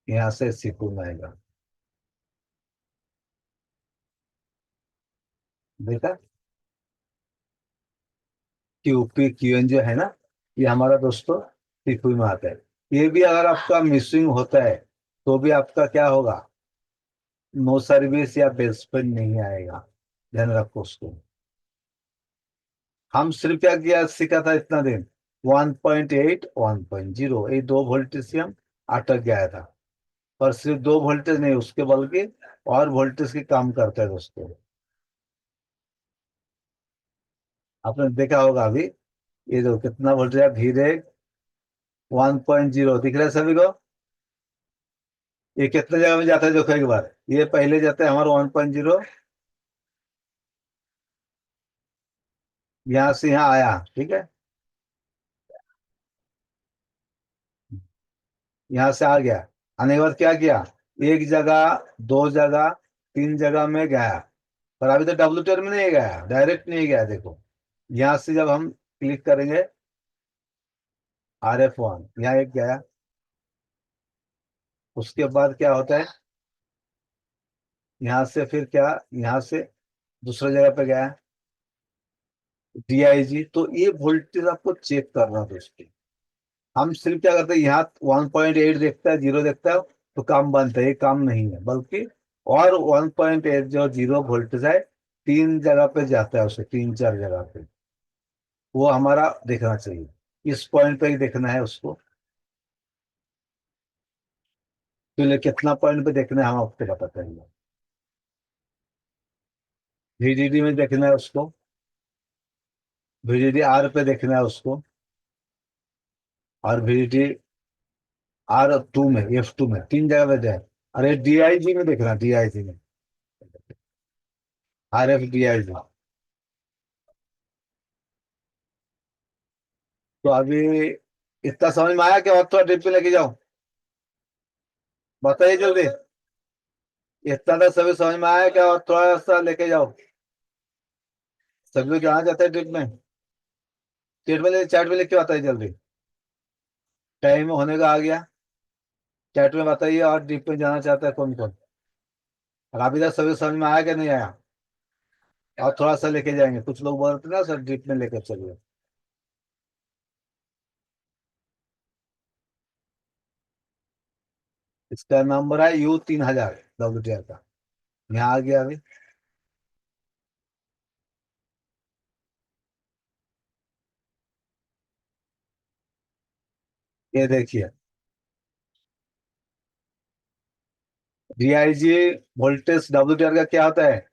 यहाँ से सीपू में आएगा, देखा? QP QN जो है ना, ये हमारा दोस्तों सीपू में आता है। ये भी अगर आपका मिसिंग होता है तो भी आपका क्या होगा, नो सर्विस या बेसमेंट नहीं आएगा। ध्यान रखो उसको। हम सिर्फ क्या किया सीखा था इतना दिन, 1.8 1.0, ये दो वोल्टेज से हम अटक गया था। पर सिर्फ दो वोल्टेज नहीं, उसके बल्कि और वोल्टेज की काम करता है दोस्तों। आपने देखा होगा अभी, ये जो कितना वोल्टेज है, धीरे 1.0 दिख रहा है सभी को। ये कितने जगह में जाता है देखो एक बार, ये पहले जाता है हमारा 1.0, यहाँ से यहाँ आया, ठीक है, यहाँ से आ गया। आने के बाद क्या किया, एक जगह, दो जगह, तीन जगह में गया, पर अभी तो डब्ल्यू में नहीं गया, डायरेक्ट नहीं गया। देखो यहाँ से जब हम क्लिक करेंगे, RF1 यहाँ एक गया, उसके बाद क्या होता है, यहाँ से फिर क्या, यहाँ से दूसरा जगह पे गया, DIG। तो ये वोल्टेज आपको चेक करना है दोस्तों। हम सिर्फ क्या करते हैं, यहाँ 1.8 देखता है, जीरो देखता है, तो काम बनता है, ये काम नहीं है, बल्कि और 1.8 जो जीरो वोल्टेज है, तीन जगह पे जाता है, उसे तीन चार जगह पे, वो हमारा देखना चाहिए। इस पॉइंट पे ही देखना है उसको। तो ये कितना पॉइंट पे देखना है हम आपको बताते हैं। VDD में देखना है उसको, VDD R पे देखना है उसको, और VDD R2 में, F2 में, तीन जगह पे दे। अरे DIG में देखना, DIG में, RF DIG। तो अभी इतना समझ में आया कि और थोड़ा डीप पे लेके जाओ, बताइए जल्दी। इतना तो सभी समझ में आया क्या, और थोड़ा सा लेके जाओ। सभी लोग जहाँ जाते हैं डीप में, चैट में लिख के बताइए जल्दी। टाइम होने का आ गया, चैट में बताइए और डीप में जाना चाहता है कौन कौन। और अभी तक सभी समझ में आया कि नहीं आया, और थोड़ा सा लेके जाएंगे, कुछ लोग बोलते हैं ना सर डीप में लेकर चलिए। इसका नंबर है U3000 WTR का, यहाँ आ गया अभी। ये देखिए, DIG वोल्टेज WTR का क्या होता है,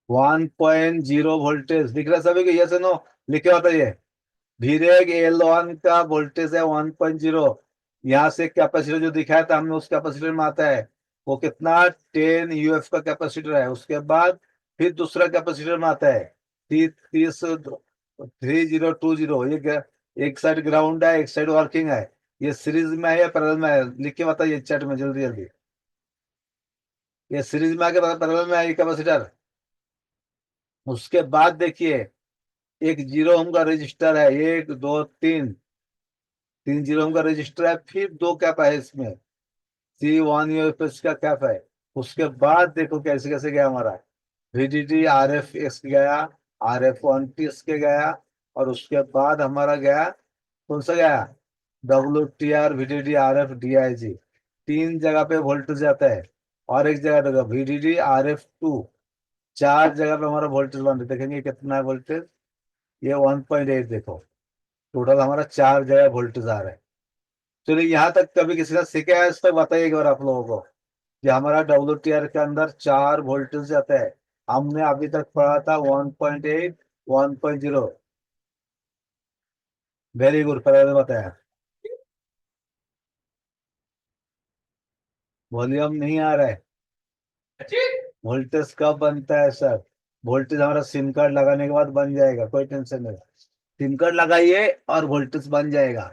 1.0 वोल्टेज दिख रहा है सभी को, ये से नो लिखे होता है ये। धीरे L1 का वोल्टेज है 1.0। यहाँ से कैपेसिटर जो दिखाया था हमने, उस कैपेसिटर में आता है, वो कितना, 10 UF का कैपेसिटर है। उसके बाद फिर दूसरा कैपेसिटर में आता है, 3020। एक साइड ग्राउंड है, एक साइड वर्किंग है। ये सीरीज में है या पैरेलल में है, लिख के बताइए चैट में जल्दी जल्दी। ये सीरीज में आके पैरेलल में है ये कैपेसिटर। उसके बाद देखिए, एक 0 ओम का रजिस्टर है, एक दो तीन, तीन 0 ओम का रजिस्टर है, फिर दो कैप है इसमें, C1 UFS का कैप है। उसके बाद देखो कैसे कैसे गया हमारा, VDD RFX गया, RF1T के गया, और उसके बाद हमारा गया, कौन सा गया, WTR VDD RF DIG। तीन जगह पे वोल्टेज जाता है, और एक जगह देखो VDD RF2। चार जगह पे हमारा वोल्टेज बन रहा है, देखेंगे कितना है वोल्टेज, ये 1.8 देखो, टोटल हमारा चार जगह वोल्टेज आ रहा है। चलिए यहाँ तक कभी किसी ने सीखा है, इस तक बताइए एक बार आप लोगों को, कि हमारा WTR के अंदर चार वोल्टेज जाता है। हमने अभी तक पढ़ा था 1.8, 1.0। वेरी गुड, पहले बताया। वॉल्यूम नहीं आ रहा है, वोल्टेज कब बनता है सर, वोल्टेज हमारा सिम कार्ड लगाने के बाद बन जाएगा, कोई टेंशन नहीं। सिम कार्ड लगाइए और वोल्टेज बन जाएगा।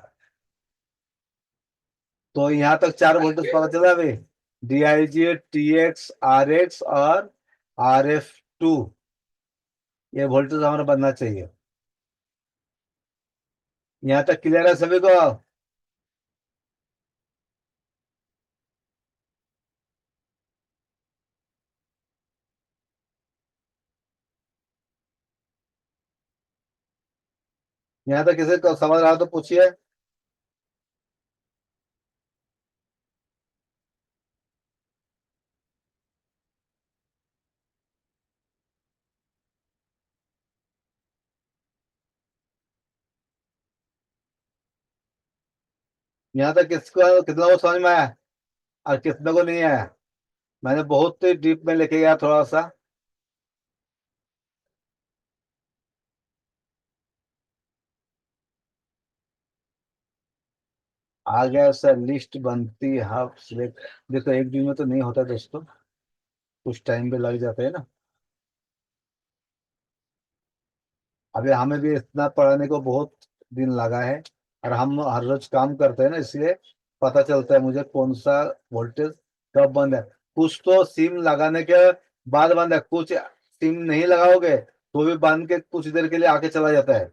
तो यहाँ तक चार वोल्टेज पता चला अभी, DIG TX RX और RF2, ये वोल्टेज हमारा बनना चाहिए। यहाँ तक क्लियर है सभी को। यहाँ तक किसी को समझ रहा हो तो पूछिए। यहाँ तक किसको कितना को समझ में आया और कितने को नहीं आया? मैंने बहुत ही डीप में लेके गया थोड़ा सा। आ गया सर, लिस्ट बनती हाफ सिलेक्ट। देखो एक दिन में तो नहीं होता दोस्तों, कुछ टाइम भी लग जाता है ना। अभी हमें भी इतना पढ़ाने को बहुत दिन लगा है, और हम हर रोज काम करते हैं ना, इसलिए पता चलता है मुझे कौन सा वोल्टेज कब बंद है। कुछ तो सिम लगाने के बाद बंद है, कुछ सिम नहीं लगाओगे तो भी बंद के कुछ देर के लिए आके चला जाता है,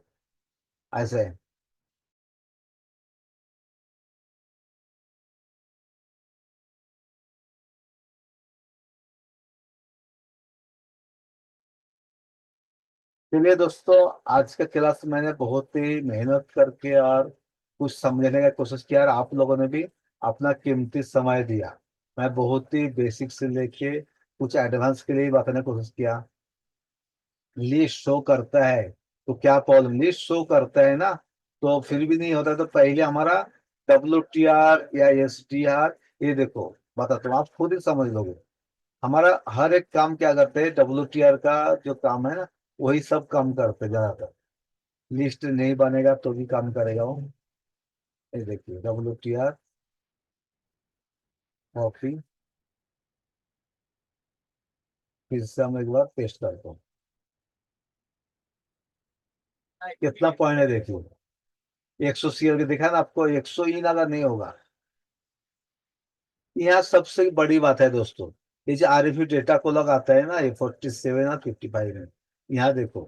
ऐसे है। चलिए दोस्तों, आज का क्लास मैंने बहुत ही मेहनत करके और कुछ समझने का कोशिश किया, और आप लोगों ने भी अपना कीमती समय दिया। मैं बहुत ही बेसिक से लेके कुछ एडवांस के लिए बताने की कोशिश किया। लिस्ट शो करता है तो क्या प्रॉब्लम, लिस्ट शो करता है ना, तो फिर भी नहीं होता तो पहले हमारा WTR या STR, ये देखो बता, तुम आप खुद ही समझ लोगे। हमारा हर एक काम क्या करते हैं, WTR का जो काम है ना, वही सब काम करते हैं ज्यादातर। लिस्ट नहीं बनेगा तो भी काम करेगा वो। ये देखिए WTR कॉपी, फिर से हम एक बार पेस्ट करते हैं। कितना पॉइंट है देखिए, 100 CL के दिखा ना आपको, 100 इन अगर नहीं होगा। यहाँ सबसे बड़ी बात है दोस्तों, ये जो RFU डेटा को लगाता है ना, ये 47 और 55 में, यहाँ देखो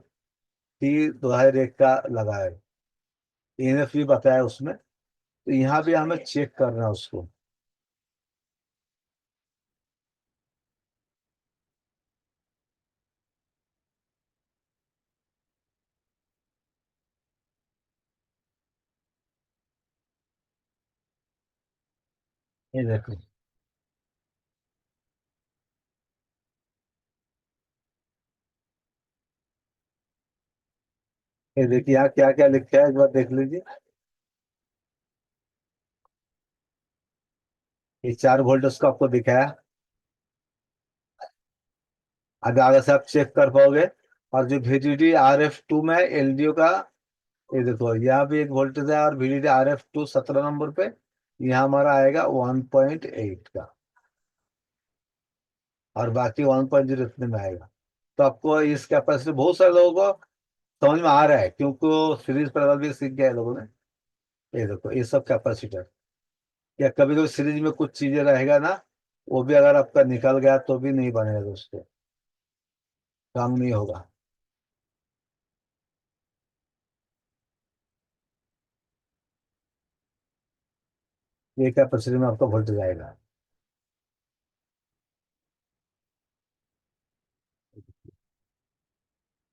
T2001 का लगा है, ENF भी बताया उसमें, तो यहाँ भी हमें चेक करना है उसको। ये देखो, ये देखिए यहाँ क्या क्या लिखा है, एक बार देख लीजिए। ये 4 वोल्ट उसको आपको दिखाया। अगर आगे से आप चेक कर पाओगे। और जो VDD RF2 में LDO का, ये देखो यहाँ भी एक वोल्टेज है, और VDD RF2 17 नंबर पे, यहाँ हमारा आएगा 1.8 का, और बाकी 1.0 इतने में आएगा। तो आपको इस कैपेसिटी बहुत सारे लोगों को समझ में आ रहा है, क्योंकि सीरीज पैरेलल भी सीख गए लोगों ने। ये देखो ये सब कैपेसिटर, या कभी कभी सीरीज में कुछ चीजें रहेगा ना, वो भी अगर आपका निकल गया तो भी नहीं बनेगा दोस्तों, काम नहीं होगा। ये कैपेसिटी में आपका वोल्टेज आएगा।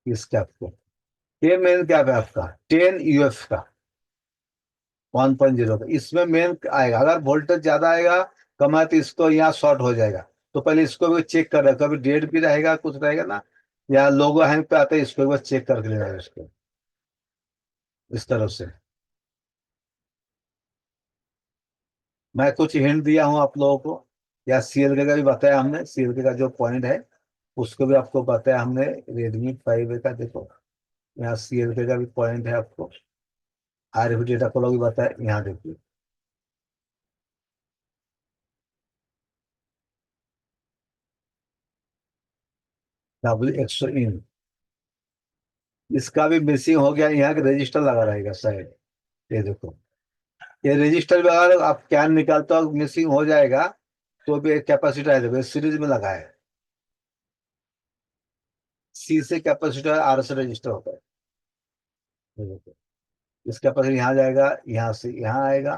इस कैप को, ये मेन कैप है आपका 10 UF का, 1.0 का, इसमें मेन आएगा। अगर वोल्टेज ज्यादा आएगा, कम है, तो इसको यहाँ शॉर्ट हो जाएगा। तो पहले इसको भी चेक कर रहा है, कभी डेट भी रहेगा कुछ रहेगा ना, या लोगो हैंग पे आते हैं, इसको एक बार चेक करके लेना है इसको, इस तरफ से। मैं कुछ हिंट दिया हूँ आप लोगों को, या CLK का भी बताया हमने, CLK का जो पॉइंट है उसको भी आपको बताया हमने। Redmi 5A का देखो, यहाँ CLK का भी पॉइंट है आपको। RF डेटा को भी बताया, यहाँ देखिए। W100 इन, इसका भी मिसिंग हो गया, यहाँ का रजिस्टर लगा रहेगा शायद। ये देखो, ये रजिस्टर भी अगर आप कैन निकालते हो मिसिंग हो जाएगा, तो भी एक कैपेसिटर है, देखो सीरीज में लगा है। C से कैपेसिटर, R से रजिस्टर होता है। ये देखो, इस कैपेसिटर यहाँ जाएगा, यहाँ से यहाँ आएगा,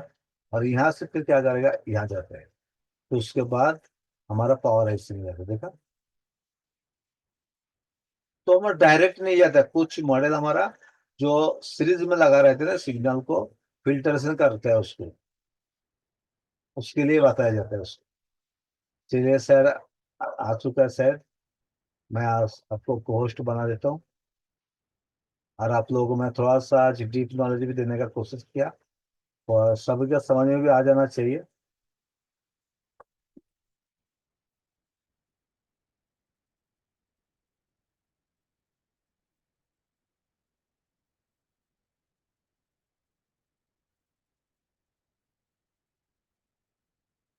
और यहाँ से फिर क्या करेगा, यहाँ जाता है। तो उसके बाद हमारा पावर ऐसे में जाता है, देखा। तो हमारा डायरेक्ट नहीं जाता, कुछ मॉडल हमारा जो सीरीज में लगा रहते हैं ना, सिग्नल को फिल्टरेशन करता है उसको, उसके लिए बताया जाता है उसको। चलिए सर, आ चुका है सर, मैं आपको होस्ट बना देता हूँ, और आप लोगों को मैं थोड़ा सा आज डीप नॉलेज भी देने का कोशिश किया। और सबके समझ में भी आ जाना चाहिए।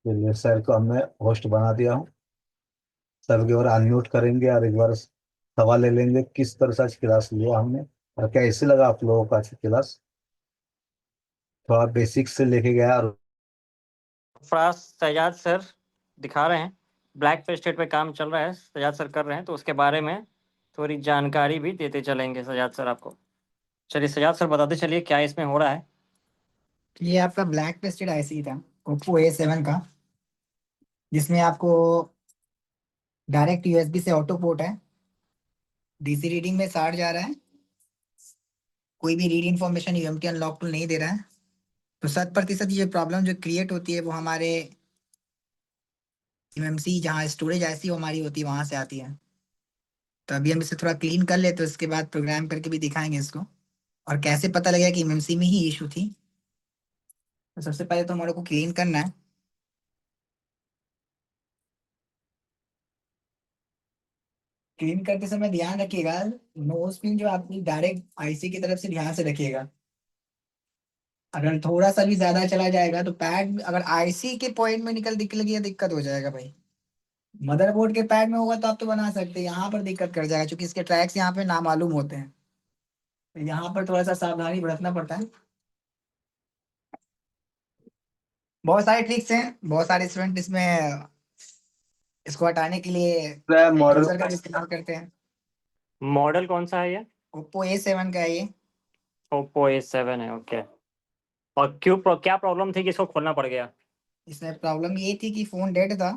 चलिए, सर को हमने होस्ट बना दिया हूँ। सर के बार अनम्यूट करेंगे और एक बार सवाल ले लेंगे किस तरह से आज क्लास लिया हमने और कैसे लगा आप लोगों का आज क्लास। थोड़ा बेसिक्स से लेके गया और फराज सजाद सर दिखा रहे हैं, ब्लैक पे स्टेट पे काम चल रहा है, सजाद सर कर रहे हैं, तो उसके बारे में थोड़ी जानकारी भी देते चलेंगे सजाद सर आपको। चलिए सजाद सर बताते चलिए क्या इसमें हो रहा है। ये आपका ब्लैक लिस्टेड आईसी था ओप्पो A7 का, जिसमें आपको डायरेक्ट यूएसबी से ऑटो पोर्ट है, डीसी रीडिंग में 60 जा रहा है, कोई भी read information UMT unlock tool नहीं दे रहा है। तो 7% ये प्रॉब्लम जो क्रिएट होती है वो हमारे एमएमसी जहाँ स्टोरेज आईसी हमारी होती है वहां से आती है। तो अभी हम इसे थोड़ा क्लीन कर लेते हैं, उसके बाद प्रोग्राम करके भी दिखाएंगे इसको और कैसे पता लगेगा कि एमएमसी में ही इशू थी। तो सबसे पहले तो हमारे को क्लीन करना है। क्लीन करते समय ध्यान रखिएगा, नोज पिन जो आपकी डायरेक्ट आईसी की तरफ से ध्यान से रखिएगा। अगर थोड़ा सा भी ज्यादा चला जाएगा तो पैड अगर आईसी के पॉइंट में निकल गया दिक्कत हो जाएगा भाई। मदरबोर्ड के पैड में होगा तो आप तो बना सकते हैं, यहाँ पर दिक्कत कर जाएगा क्योंकि इसके ट्रैक्स यहाँ पे नामालूम होते हैं। तो यहाँ पर थोड़ा सा सावधानी बरतना पड़ता है। बहुत सारे ट्रिक्स हैं, बहुत सारे स्टूडेंट इसमें इसको हटाने के लिए मॉडल ब्राउजर का भी इस्तेमाल करते हैं। मॉडल कौन सा है ये? ओप्पो A7 का है ये। ओप्पो A7 है, ओके। और क्या प्रॉब्लम थी कि इसको खोलना पड़ गया? इसमें प्रॉब्लम ये थी कि फोन डेड था,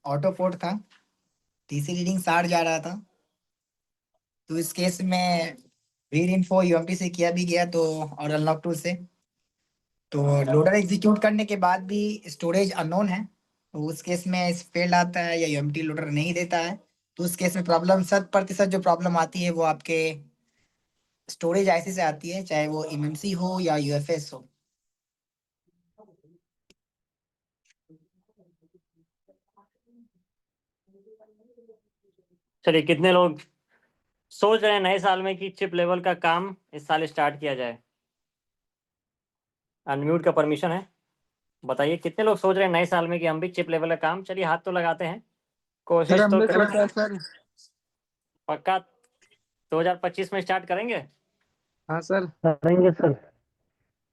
ऑटो पोर्ट था, टीसी रीडिंग 60 जा रहा था। तो इस केस में रीड इन्फो यूएमटी से किया भी गया तो और अनलॉक टूल से, तो लोडर एग्जीक्यूट करने के बाद भी स्टोरेज अननोन है। तो उस केस में फेल्ड आता है या यूएमटी लोडर नहीं देता है। तो उस केस में प्रॉब्लम 7% जो प्रॉब्लम आती है वो आपके स्टोरेज आईसी से आती है, चाहे वो एमएमसी हो या यूएफएस हो। चलिए, कितने लोग सोच रहे हैं नए साल में कि चिप लेवल का काम इस साल स्टार्ट किया जाए? अनम्यूट का परमिशन है, बताइए कितने लोग सोच रहे हैं नए साल में कि हम भी चिप लेवल का काम, चलिए हाथ तो लगाते हैं, कोशिश तो करें। सर। पक्का 2025 में स्टार्ट करेंगे? हाँ सर। करेंगे सर।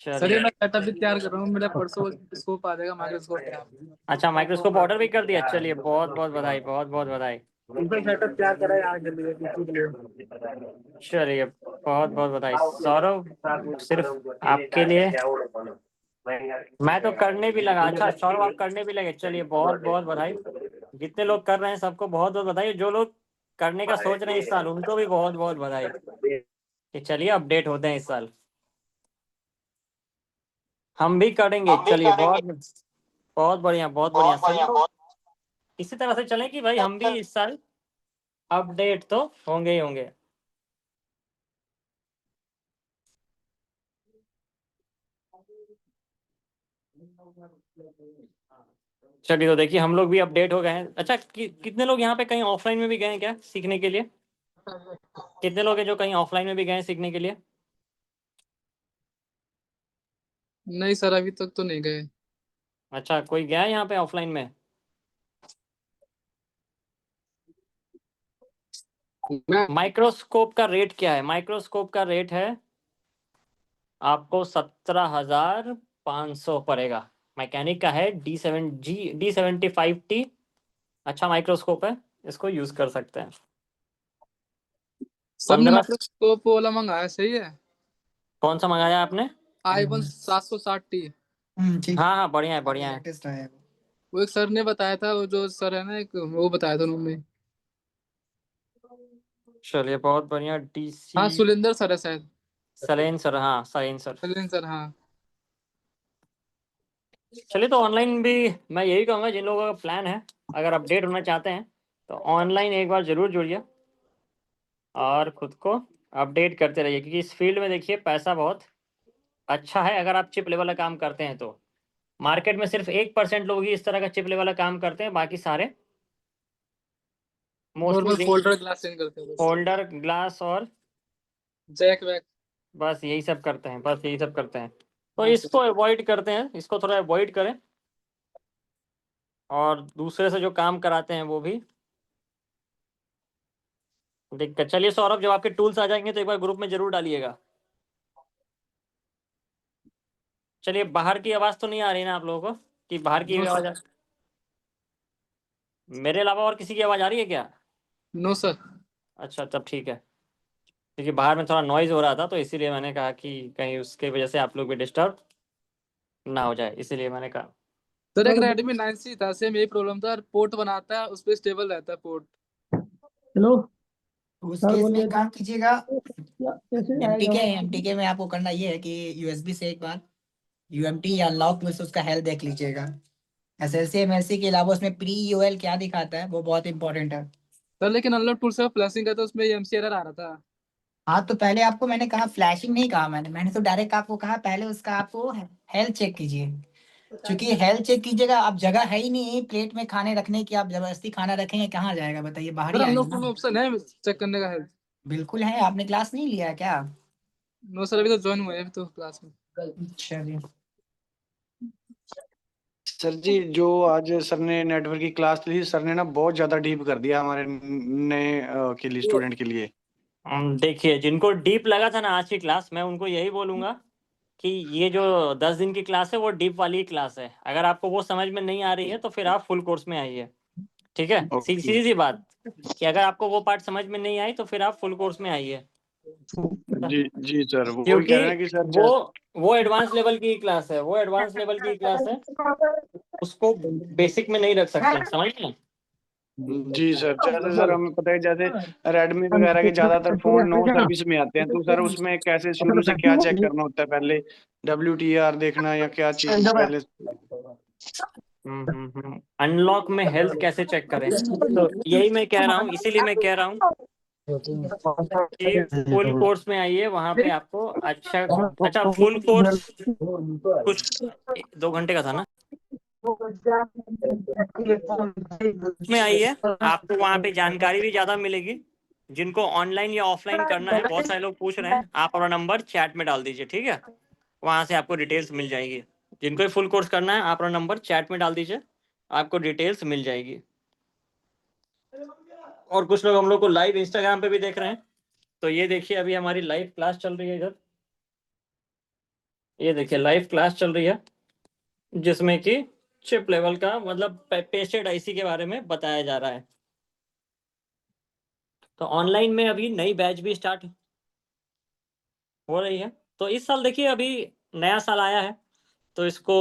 सर ये चलिए, मैं सेटअप भी तैयार कर रहा हूँ, मेरा परसों स्कोप आ जाएगा माइक्रोस्कोप। अच्छा माइक्रोस्कोप ऑर्डर भी कर दिया, चलिए बहुत बहुत बधाई, बहुत बहुत बधाई। सेटअप तैयार करा है यार जल्दी जल्दी। चलिए बहुत बहुत बधाई सौरभ, सिर्फ आपके लिए। मैं तो करने भी लगा, अच्छा सौरभ आप करने भी लगे, चलिए बहुत बहुत बधाई। जितने लोग कर रहे हैं सबको बहुत बहुत बधाई, जो लोग करने का सोच रहे हैं इस साल उनको भी बहुत बहुत बधाई कि चलिए अपडेट होते हैं इस साल। हम भी करेंगे, चलिए बहुत बहुत बढ़िया, बहुत बढ़िया। सभी लोग इसी तरह से चलें कि भाई हम भी इस साल अपडेट तो होंगे ही होंगे। चलिए, तो देखिए हम लोग भी अपडेट हो गए हैं। अच्छा कितने लोग यहाँ पे कहीं ऑफलाइन में भी गए हैं क्या सीखने के लिए? कितने लोग हैं जो कहीं ऑफलाइन में भी गए हैं सीखने के लिए? नहीं सर अभी तक तो नहीं गए। अच्छा, कोई गया है यहाँ पे ऑफलाइन में? माइक्रोस्कोप का रेट क्या है? माइक्रोस्कोप का रेट है आपको 17,500 पड़ेगा। मैकेनिक का है D75T, अच्छा माइक्रोस्कोप है, इसको यूज कर सकते हैं। सर ने 15। माइक्रोस्कोप वाला मंगाया सही है। कौन सा मंगाया आपने? i1 760T। ठीक। हाँ हाँ, बढ़िया है बढ़िया है। लेटेस्ट है वो। वो एक सर ने बताया था, वो जो सर है ना एक, वो बताया था उन्होंने। चलिए बहुत बढ़िया। डीसी हाँ सुलेंदर सर है शायद। सलेन सर, हाँ सलेन सर। सुलेंदर सर हाँ। चलिए, तो ऑनलाइन भी मैं यही कहूँगा जिन लोगों का प्लान है अगर अपडेट होना चाहते हैं तो ऑनलाइन एक बार जरूर जुड़िए और खुद को अपडेट करते रहिए, क्योंकि इस फील्ड में देखिए पैसा बहुत अच्छा है अगर आप चिप लेवल का काम करते हैं तो। मार्केट में सिर्फ 1% लोग ही इस तरह का चिप लेवल का काम करते हैं, बाकी सारे normal mostly folder glass change करते हैं बस, फोल्डर ग्लास और जैक वैक। बस यही सब करते हैं, बस यही सब करते हैं। तो इसको अवॉइड करते हैं, इसको थोड़ा अवॉइड करें, और दूसरे से जो काम कराते हैं वो भी दिक्कत। चलिए सौरभ, जब आपके टूल्स आ जाएंगे तो एक बार ग्रुप में जरूर डालिएगा। चलिए, बाहर की आवाज़ तो नहीं आ रही ना आप लोगों को, कि बाहर की नो आवाज़ सर, मेरे अलावा और किसी की आवाज़ आ रही है क्या? No sir. अच्छा, तब ठीक है, क्योंकि बाहर में थोड़ा नॉइज़ हो रहा था, तो इसीलिए मैंने कहा कि कहीं उसके वजह से आप लोग भी डिस्टर्ब ना हो जाए, इसीलिए मैंने कहा। सर एक रेडमी 9C था, सेम यही प्रॉब्लम था, पोर्ट बनाता है उस पर स्टेबल रहता है पोर्ट। हेलो तो उस सर, केस में बोलिए। एक काम कीजिएगा, कैसे आएगा एमटीके वो? एमटीके में आपको करना ये है कि यूएसबी से एक बार यूएमटी या अनलॉक में से उसका हेल्थ देख लीजिएगा। एसएलसी एमएलसी के अलावा उसमें प्री यूएल क्या दिखाता है वो बहुत इंपॉर्टेंट है। सर लेकिन अनलॉक टूल से फ्लैशिंग का तो उसमें एमसी एरर आ रहा था। हाँ तो पहले आपको मैंने कहा, फ्लैशिंग नहीं कहा मैंने, मैंने तो डायरेक्ट आपको कहा पहले उसका आपको हेल्थ चेक कीजिए। क्योंकि हेल्थ चेक कीजिएगा, आप जगह है ही नहीं प्लेट में खाने रखने की, आप जबरदस्ती खाना रखेंगे कहाँ जाएगा बताइए, बाहर सर ही आएगा अनलॉक टूल में ना। ऑप्शन है चेक करने का हेल्थ? बिल्कुल है, आपने क्लास नहीं लिया है क्या? नो सर, अभी तो ज्वाइन हुए हैं अभी तो क्लास में। अच्छा जी। सर जी, जो आज सर ने नेटवर्क की क्लास ली, सर ने ना बहुत ज्यादा डीप कर दिया हमारे नए के लिए, स्टूडेंट के लिए। देखिए, जिनको डीप लगा था ना आज की क्लास, मैं उनको यही बोलूँगा कि ये जो 10 दिन की क्लास है वो डीप वाली क्लास है। अगर आपको वो समझ में नहीं आ रही है तो फिर आप फुल कोर्स में आइए, ठीक है? सीधी ओके। सीधी सी बात, कि अगर आपको वो पार्ट समझ में नहीं आई तो फिर आप फुल कोर्स में आइए, जी जी सर, वो ही क्योंकि कह रहे हैं कि सर वो एडवांस लेवल की क्लास है, वो एडवांस लेवल की क्लास है, उसको बेसिक में नहीं रख सकते, समझ रहे हैं? जी सर, जैसे सर हमें पता है, जैसे रेडमी वगैरह के ज्यादातर फोन नो सर्विस में आते हैं, तो सर उसमें कैसे शुरू से क्या चेक करना होता है? पहले WTR देखना या क्या चीज पहले? अनलॉक में हेल्थ कैसे चेक करें, तो यही मैं कह रहा हूँ, इसीलिए मैं कह रहा हूँ कि फुल कोर्स में आइए, वहां पे आपको अच्छा फुल कोर्स कुछ 2 घंटे का था ना, में आइए, आपको वहां पे जानकारी भी ज्यादा मिलेगी। जिनको ऑनलाइन या ऑफलाइन करना है, बहुत सारे लोग पूछ रहे हैं, आप अपना नंबर चैट में डाल दीजिए, ठीक है? वहां से आपको डिटेल्स मिल जाएगी। जिनको फुल कोर्स करना है, आप अपना नंबर चैट में डाल दीजिए, आपको डिटेल्स मिल जाएगी। और कुछ लोग हम लोग को लाइव इंस्टाग्राम पे भी देख रहे हैं, तो ये देखिए, अभी हमारी लाइव क्लास चल रही है इधर, ये देखिए लाइव क्लास चल रही है, जिसमें कि चिप लेवल का मतलब पेस्टेड आईसी के बारे में बताया जा रहा है। तो ऑनलाइन में अभी नई बैच भी स्टार्ट हो रही है। तो इस साल देखिए, अभी नया साल आया है, तो इसको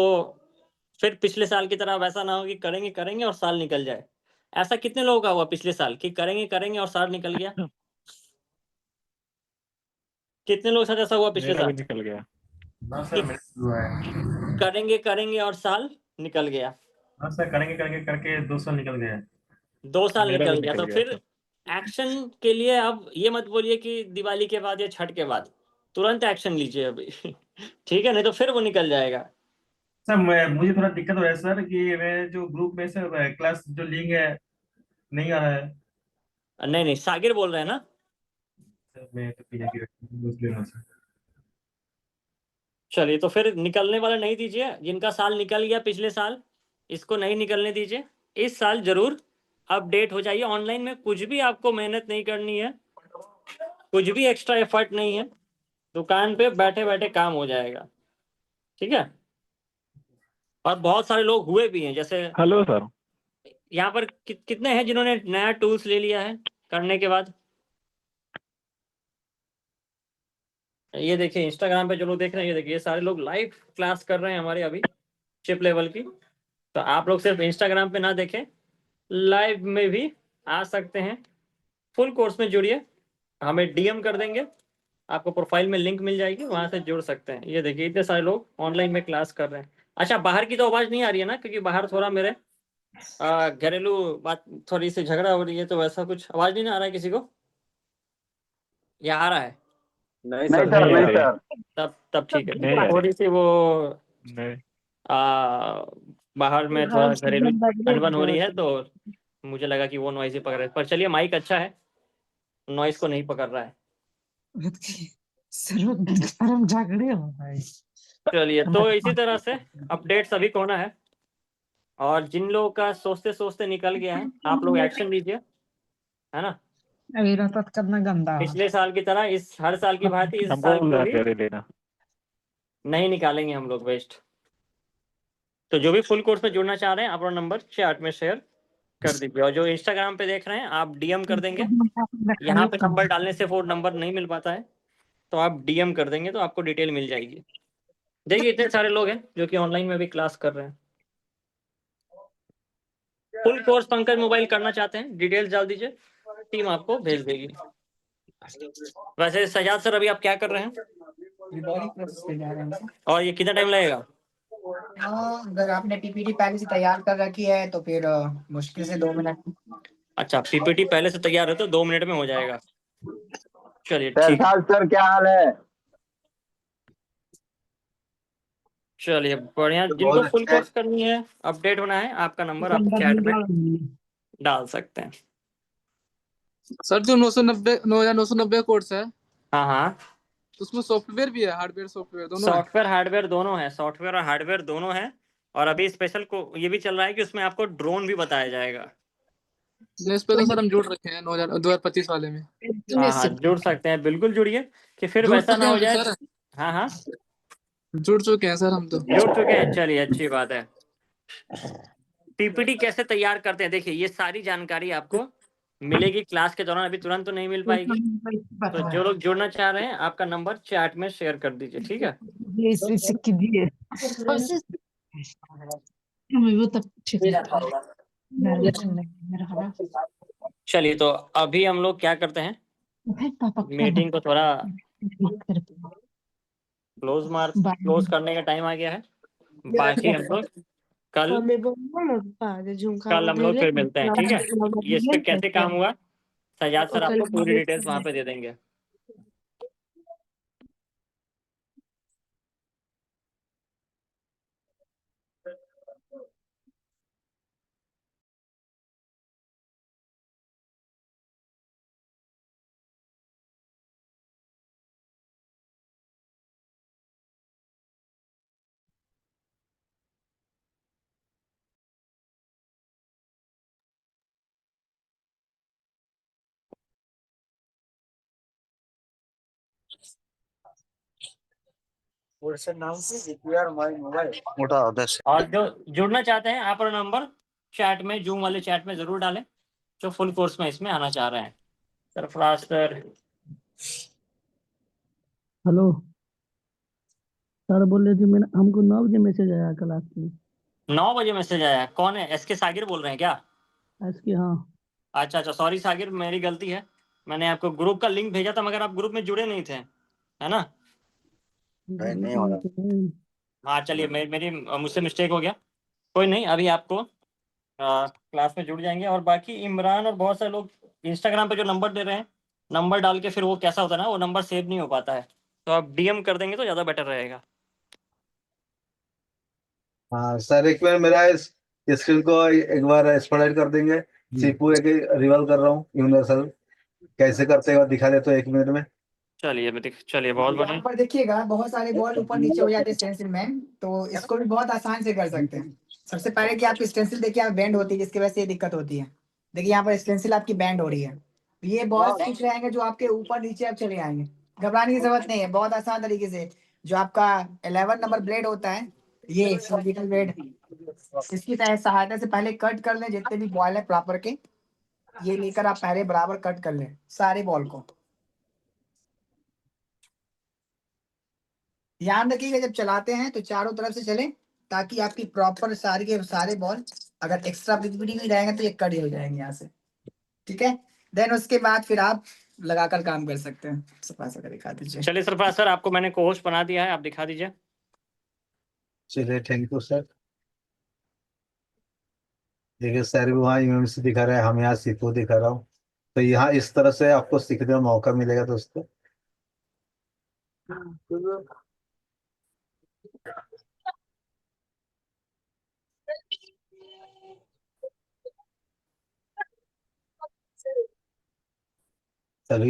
फिर पिछले साल की तरह वैसा ना हो कि करेंगे करेंगे और साल निकल जाए। ऐसा कितने लोगों का हुआ पिछले साल कि करेंगे करेंगे और साल निकल गया? कितने लोगों के साथ ऐसा हुआ पिछले मेरा भी साल निकल गया। हाँ कि सर, मेरा हुआ है। करेंगे करेंगे और साल निकल गया? हाँ सर, करेंगे करेंगे करके 2 साल निकल गए। 2 साल मेरा निकल भी गया, निकल तो गया फिर सर। एक्शन के लिए अब ये मत बोलिए कि दिवाली के बाद या छठ के बाद, तुरंत एक्शन लीजिए अभी ठीक है, नहीं तो फिर वो निकल जाएगा। सर मुझे थोड़ा दिक्कत हो रहा है सर, कि मैं जो ग्रुप में से क्लास जो लिंक है नहीं आ रहा है। नहीं नहीं, सागिर बोल रहे हैं ना? सर मैं तो पीछे की रखूँ सर। चलिए, तो फिर निकलने वाला नहीं दीजिए, जिनका साल निकल गया पिछले साल, इसको नहीं निकलने दीजिए। इस साल जरूर अपडेट हो जाइए। ऑनलाइन में कुछ भी आपको मेहनत नहीं करनी है, कुछ भी एक्स्ट्रा एफर्ट नहीं है, दुकान पे बैठे बैठे काम हो जाएगा, ठीक है? और बहुत सारे लोग हुए भी हैं, जैसे हेलो सर। यहाँ पर कितने हैं जिन्होंने नया टूल्स ले लिया है करने के बाद? ये देखिए इंस्टाग्राम पे जो लोग देख रहे हैं, ये देखिए ये सारे लोग लाइव क्लास कर रहे हैं हमारे अभी चिप लेवल की। तो आप लोग सिर्फ इंस्टाग्राम पे ना देखें, लाइव में भी आ सकते हैं। फुल कोर्स में जुड़िए, हमें डीएम कर देंगे, आपको प्रोफाइल में लिंक मिल जाएगी, वहां से जुड़ सकते हैं। ये देखिए इतने सारे लोग ऑनलाइन में क्लास कर रहे हैं। अच्छा, बाहर की तो आवाज नहीं आ रही है ना? क्योंकि बाहर थोड़ा मेरे घरेलू बात थोड़ी सी झगड़ा हो रही है, तो वैसा कुछ आवाज नहीं ना आ रहा है किसी को, या आ रहा है? नहीं नहीं सर सर, नहीं नहीं आ रही। सर। तब ठीक नहीं आ है। रही। थोड़ी सी वो नहीं। बाहर में थोड़ा घरेलू अनबन हो रही है, तो मुझे लगा कि वो नॉइज ही पकड़ रहा है, पर चलिए माइक अच्छा है, नॉइज को नहीं पकड़ रहा है। झगड़े हो भाई। चलिए, तो इसी तरह से अपडेट सभी को होना है, और जिन लोगों का सोचते सोचते निकल गया है, आप लोग एक्शन लीजिए, है ना। अभी रतत करना गंदा है। पिछले साल की तरह इस हर साल की भांति इस हमको साल को भी लाइब्रेरी लेना। नहीं निकालेंगे हम लोग वेस्ट। तो जो भी फुल कोर्स में जुड़ना चाह रहे हैं, अपना नंबर चैट में शेयर कर दीजिए, और जो इंस्टाग्राम पे देख रहे हैं आप डीएम कर देंगे। यहाँ पे नंबर डालने से वो नंबर नहीं मिल पाता है, तो आप डीएम कर देंगे तो आपको डिटेल मिल जाएगी। देखिए, इतने सारे लोग हैं जो कि ऑनलाइन में भी क्लास कर रहे हैं। फुल कोर्स पंकज मोबाइल करना चाहते हैं, डिटेल्स डाल दीजिए, टीम आपको भेज देगी। वैसे सजाद सर, अभी आप क्या कर रहे हैं, रिकॉर्डिंग प्रोसेस पे जा रहे हैं। और ये कितना टाइम लगेगा? अगर आपने पीपीटी पहले से तैयार कर रखी है तो फिर मुश्किल से 2 मिनट। अच्छा, पीपीटी पहले से तैयार है तो 2 मिनट में हो जाएगा। चलिए ठीक। शहजाद सर क्या हाल है? चलिए बढ़िया। तो जिनको बहुत फुल अच्छा है। कोर्स करनी है, अपडेट होना है, आपका नंबर आप चैट में डाल सकते हैं। सर जो 990 9990 कोर्स है, हाँ हाँ, तो उसमें सॉफ्टवेयर भी है, हार्डवेयर सॉफ्टवेयर दोनों है। सॉफ्टवेयर हार्डवेयर दोनों है, सॉफ्टवेयर और हार्डवेयर दोनों है। और अभी स्पेशल को ये भी चल रहा है कि उसमें आपको ड्रोन भी बताया जाएगा। इस पे तो सर हम जुड़ रखे हैं 2025 वाले में। हाँ हाँ, जुड़ सकते हैं, बिल्कुल जुड़िए, कि फिर जुड़ वैसा चुके ना हो हैं जाए। सर, हाँ हाँ, जुड़ चुके हैं सर हम तो। जुड़ चुके हैं, चलिए अच्छी बात है। पीपीटी कैसे तैयार करते हैं, देखिए ये सारी जानकारी आपको मिलेगी क्लास के दौरान, अभी तुरंत तो नहीं मिल पाएगी। तो जो लोग जुड़ना चाह रहे हैं, आपका नंबर चैट में शेयर कर दीजिए, ठीक है। वो तब ठीक है। चलिए, तो अभी हम लोग क्या करते हैं, मीटिंग को थोड़ा क्लोज करने का टाइम आ गया है। बाकी हम लोग कल हम लोग फिर मिलते हैं, ठीक है। ये इस पे कैसे काम हुआ, सजाद सर आपको पूरी डिटेल्स वहां पे दे देंगे। और जो जुड़ना चाहते हैं, आप अपना नंबर चैट में, जूम वाले चैट में जरूर डालें, जो फुल कोर्स में इसमें आना चाह रहे हैं। सरफराज सर, हेलो सर, बोल रहे थे मैंने, हमको 9 बजे मैसेज आया क्लास में। 9 बजे मैसेज आया है? कौन है, एसके सागिर बोल रहे हैं क्या? इसके हाँ। अच्छा अच्छा, सॉरी सागिर, मेरी गलती है। मैंने आपको ग्रुप का लिंक भेजा था, मगर आप ग्रुप में जुड़े नहीं थे, है ना। नहीं हो रहा। हाँ चलिए, मेरी मुझसे मिस्टेक हो गया। कोई नहीं, अभी आपको क्लास में जुड़ जाएंगे। और बाकी इमरान और बहुत सारे लोग इंस्टाग्राम पे जो नंबर दे रहे हैं, नंबर डाल के फिर वो कैसा होता है ना, वो नंबर सेव नहीं हो पाता है, तो आप डीएम कर देंगे तो ज़्यादा बेटर रहेगा। हाँ सर, एक बार मेरा इस स्क्रीन को एक बार एक्सप्लोर कर देंगे। सीपू एक रिवॉल्व कर रहा हूँ यूनिवर्सल, कैसे करते हैं दिखा दे तो 1 मिनट में। चलिए चलिए, बहुत यहाँ बढ़िया। पर देखिएगा बहुत सारे बॉल ऊपर नीचे हो जाते हैं स्टेंसिल में, तो इसको भी बहुत आसान से कर सकते हैं। सबसे पहले कि आपकी स्टेंसिल देखिए आप बैंड होती है, जिसकी वजह से ये दिक्कत होती है। देखिए यहाँ पर स्टेंसिल आपकी बैंड हो रही है, तो ये बॉल कुछ रहेंगे जो आपके ऊपर नीचे अब चले आएंगे। घबराने की जरूरत नहीं है, बहुत आसान तरीके से। जो आपका 11 नंबर ब्लेड होता है, ये सर्जिकल ब्लेड, इसकी सहायता से पहले कट कर लें जितने भी बॉल है प्रॉपर के। ये लेकर आप पहले बराबर कट कर लें सारे बॉल को। ध्यान रखिएगा जब चलाते हैं तो चारों तरफ से चलें, ताकि आपकी प्रॉपर सारे के सारे बॉल, अगर एक्स्ट्रा विजिबिलिटी भी रहेगा तो ये कट हो जाएंगे यहाँ से, ठीक है। देन उसके बाद फिर आप लगाकर काम कर सकते हैं। सरफराज सर दिखा दीजिए। चलिए सरफराज सर, आपको मैंने को होस्ट बना दिया है, आप दिखा दीजिए। चलिए, थैंक यू सर। देखिए सर भी वहाँ यूएमसी दिखा रहा है, हम यहाँ सीपू दिखा रहा हूँ। तो यहाँ इस तरह से आपको सीखने का मौका मिलेगा दोस्तों। सभी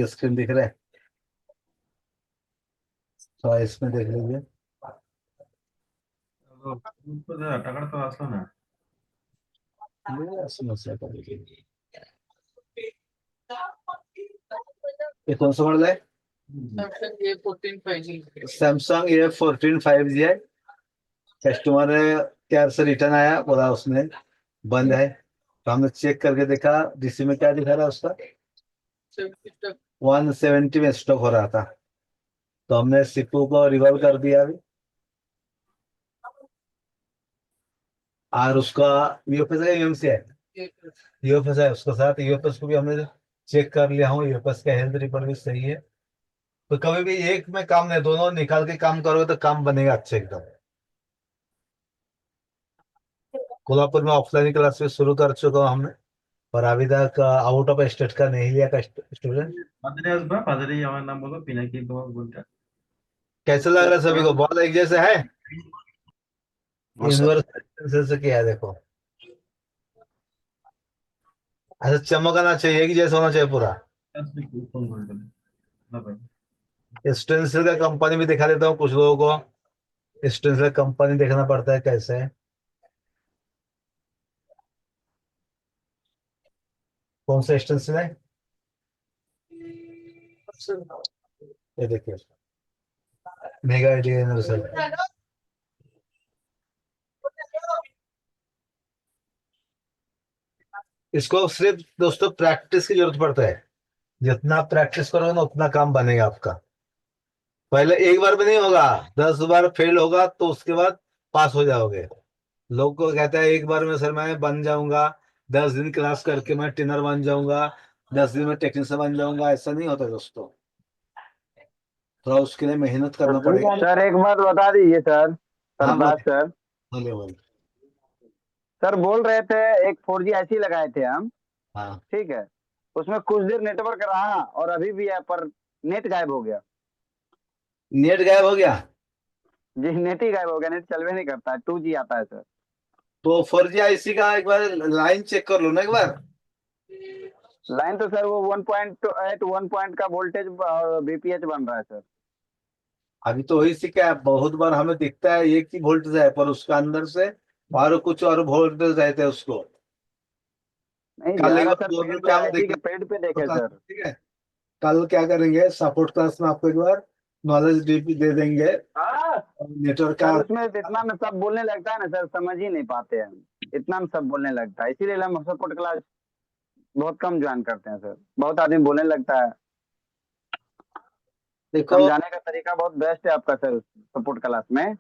स्क्रीन दिख रहा है, तो इसमें देख लीजिए। तो जरा टाका तो আসলো না। समस्या का देखिए, ये कौन सा मॉडल है? सैमसंग A14 5G है। कस्टमर केयर से रिटर्न आया, बोला उसने बंद है, तो हमने चेक करके देखा डीसी में क्या दिखा रहा है उसका 170 में स्टॉक हो रहा था, तो हमने सिप्पू को रिवॉल्व कर दिया अभी। और उसका यूएफएस है, यूएमसी है, यूएफएस है उसके साथ। यूएफएस को भी हमने चेक कर लिया हूँ, यूएफएस का हेल्थ रिपोर्ट भी सही है। तो कभी भी एक में काम नहीं, दोनों निकाल के काम करोगे तो काम बनेगा अच्छे एकदम। कोल्हापुर में ऑफलाइन क्लास भी शुरू कर चुका हूँ हमने, और अभी तक आउट ऑफ स्टेट का नहीं लिया का स्टूडेंट। পাদরি আসবা, পাদরি আমার নাম বলো, পিনাকি তোমার বোনটা। कैसे लग रहा है सभी को? बहुत एक जैसे है, इनवर्स से किया है देखो, ऐसा चमकना चाहिए, एक जैसा होना चाहिए पूरा। ফোন করে দেবে না ভাই। स्टेंसिल का कंपनी भी दिखा देता हूँ कुछ लोगों को, स्टेंसिल कंपनी देखना पड़ता है कैसे है। कौन सा स्टेंसिल है? ये देखिए, मेगा आइडिया यूनिवर्सल। इसको सिर्फ दोस्तों प्रैक्टिस की जरूरत पड़ता है, जितना आप प्रैक्टिस करोगे ना उतना काम बनेगा आपका। पहले एक बार भी नहीं होगा, 10 बार फेल होगा तो उसके बाद पास हो जाओगे। लोग को कहता है एक बार में सर मैं बन जाऊंगा, 10 दिन क्लास करके मैं ट्रेनर बन जाऊंगा, 10 दिन में टेक्नीशियन बन जाऊंगा, ऐसा नहीं होता दोस्तों। थोड़ा उसके लिए मेहनत करना पड़ेगा। सर एक बात बता दीजिए सर, हाँ सरफराज सर। बोले बोले। सर बोल रहे थे एक 4G ऐसी लगाए थे हम, हाँ, ठीक है, उसमें कुछ देर नेटवर्क रहा और अभी भी है, पर नेट गायब हो गया। नेट गायब हो गया? जी नेट ही गायब हो गया, नेट चलवे नहीं करता है, 2G आता है सर। तो 4G IC का एक बार लाइन चेक कर लो ना एक बार। लाइन तो सर वो 1.8 1 पॉइंट का वोल्टेज बीपीएच बन रहा है सर। अभी तो वही से क्या है, बहुत बार हमें दिखता है एक ही वोल्टेज है, पर उसका अंदर से और कुछ और वोल्टेज रहते हैं उसको। नहीं कल जा एक रहा बार सर, बोल रहे पेड़ थे पे हम आईटी के पेड़ पे देखे सर। ठीक है, कल क्या करेंगे, सपोर्ट क्लास में आपको एक बार नॉलेज डीपी दे देंगे नेटवर्क का। सर उसमें इतना में सब बोलने लगता है ना सर, समझ ही नहीं पाते हैं, इतना में सब बोलने लगता है, इसीलिए हम सपोर्ट क्लास बहुत कम ज्वाइन करते हैं सर। बहुत आदमी बोलने लगता है, देखो समझाने का तरीका बहुत बेस्ट है आपका सर सपोर्ट क्लास में।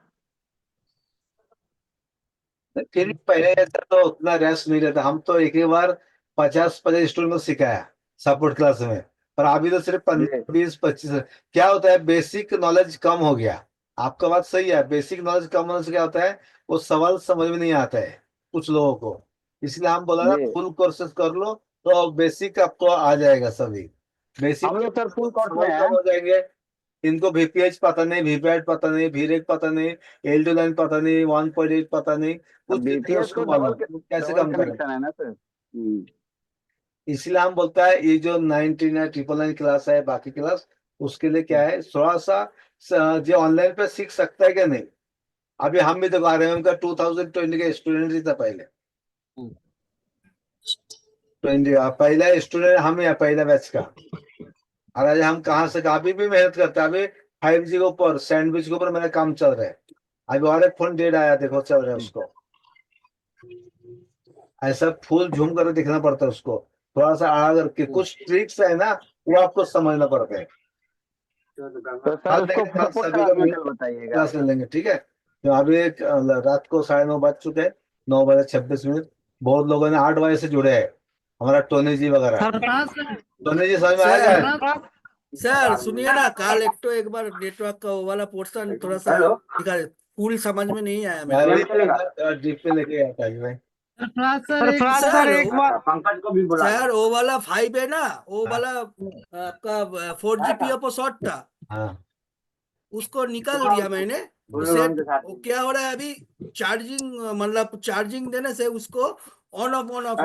फिर पहले ऐसा तो उतना रेस्ट नहीं रहता, हम तो एक ही बार 50-50 स्टूडेंट को सिखाया सपोर्ट क्लास में, पर अभी तो सिर्फ 15-20-25। क्या होता है, बेसिक नॉलेज कम हो गया। आपका बात सही है, बेसिक नॉलेज कम होने से क्या होता है, वो सवाल समझ में नहीं आता है कुछ लोगों को। इसलिए हम बोला ना जी फुल कोर्सेज कर लो तो बेसिक आपको आ जाएगा सभी। बेसिक हम लोग सर फुल कोर्स में सवाल है। कम हो जाएंगे। इनको VPH पता नहीं, VPAT पता नहीं, VREC पता नहीं, L2 लाइन पता नहीं, 1.8 पता नहीं, कुछ नहीं है बीपीएस उसको तो मालूम, वो कैसे डबल काम करें। कनेक्शन है ना सर। इसलिए हम बोलता है ये जो 99 999 क्लास है, बाकी क्लास, उसके लिए क्या है थोड़ा सा जो ऑनलाइन पे सीख सकता है क्या नहीं। अभी हम भी देखो RMM का 2020 का स्टूडेंट ही था पहले, 20 पहला स्टूडेंट हम ही है, पहला बैच का। और आज हम कहाँ से अभी भी मेहनत करते हैं। अभी 5G के ऊपर सैंडविच के ऊपर मेरा काम चल रहा है। अभी और एक फोन डेड आया, देखो चल रहा है उसको, ऐसा फुल झूम कर दिखना पड़ता है उसको, थोड़ा सा आड़ा करके कुछ ट्रिक्स है ना, वो आपको समझना पड़ता है। तो सर कल उसको देखेंगे, कल सपोर्ट सभी क्लास को में कल बताइएगा। क्लास ले लेंगे, ठीक है। तो अभी रात को 9:30 बज चुके हैं, 9:26। बहुत लोगों ने 8 बजे से जुड़े हैं, हमारा टोनी जी वगैरह। टोनी जी समझ में आ गया? सर सुनिए ना, काल एक बार नेटवर्क का वो वाला पोर्शन थोड़ा सा फुल समझ में नहीं आया मेरे को। डीप पे लेके आता है भाई। सर पंकज को भी बुला सर, वो वाला 5 है ना, वो वाला आपका 4G PO पर शॉर्ट था, हाँ उसको निकाल दिया मैंने। तो सेट वो क्या हो रहा है अभी, चार्जिंग मतलब चार्जिंग देने से उसको ऑन ऑफ हो रहा है।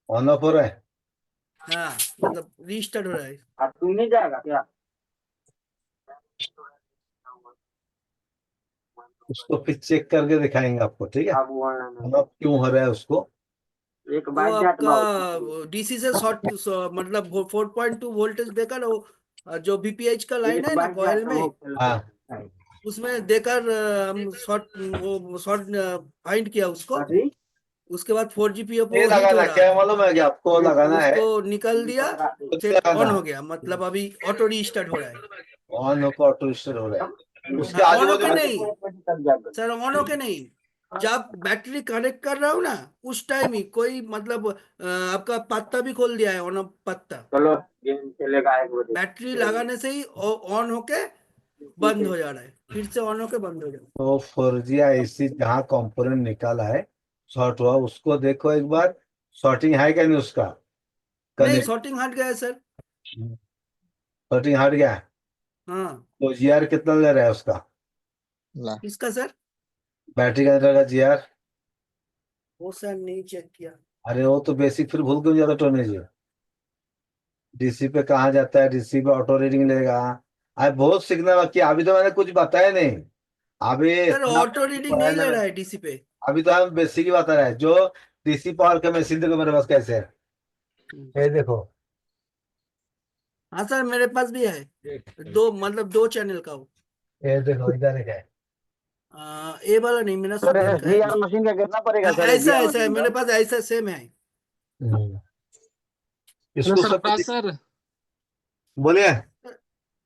ऑन ऑफ हो रहा है। हाँ मतलब रीस्टार्ट हो रहा है। तू नहीं जाएगा क्या? उसको फिर चेक करके दिखाएंगे आपको, ठीक है, अब ऑन ऑफ क्यों हो रहा है उसको। एक वो बाइक आपका डीसी से शॉर्ट मतलब 4.2 वोल्टेज देकर वो जो बीपीएच का लाइन है ना कॉइल में, हाँ उसमें देकर हम शॉर्ट फाइंड किया उसको। उसके बाद 4GPO ये वो हीट हो लगाना रहा क्या है था, मालूम है कि आपको लगाना है, उसको निकल दिया, खुद सेट ऑन लगाना हो गया, मतलब अभी ऑटो रीस्टार्ट हो रहा है। ऑन होकर ऑटो स्टार्ट हो रहा है। उसके हाँ आजू ऑन बाजू होके में नहीं सर, ऑन होके नहीं, जब बैटरी कनेक्ट कर रहा हूँ ना उस टाइम ही कोई मतलब आपका पत्ता भी खोल दिया है, ऑन ऑफ पत्ता। चलो गेम खेलेगा एक बजे। बैटरी लगाने से ही ऑन होके बंद हो जा रहा है, फिर से ऑन होके बंद हो जा रहा है। तो 4G IC जहाँ कंपोनेंट निकाला है शॉर्ट हुआ, उसको देखो एक बार, शॉर्टिंग है क्या नहीं उसका, नहीं कनेक्ट शॉर्टिंग हट गया है सर। शॉर्टिंग हट गया है। हाँ तो GR कितना ले रहा है उसका, इसका सर बैटरी का का GR। वो सर नहीं चेक किया। अरे वो तो बेसिक फिर भूल क्यों जाता टोनेज। DC पे कहाँ जाता है, DC पे ऑटो रीडिंग लेगा। अरे बहुत सीखना बाकी है, अभी तो मैंने कुछ बताया नहीं। अभी सर इतना ऑटो रीडिंग पढ़ाया नहीं ना ले रहा मैंने। है डीसी पे। अभी तो हम बेसिक ही बता रहे हैं। जो DC पावर का मशीन देखो मेरे पास कैसे है, ये देखो। हाँ सर मेरे पास भी है, दो मतलब 2 चैनल का वो। ये देखो इधर एक है। ए वाला नहीं, मेरा सर सुपर का है। SGR मशीन का कितना पड़ेगा हाँ सर, ऐसा SGR ऐसा है, मशीन का? मेरे पास ऐसा सेम है। हम्म। हेलो इसको सब सरफराज सर। बोलिए।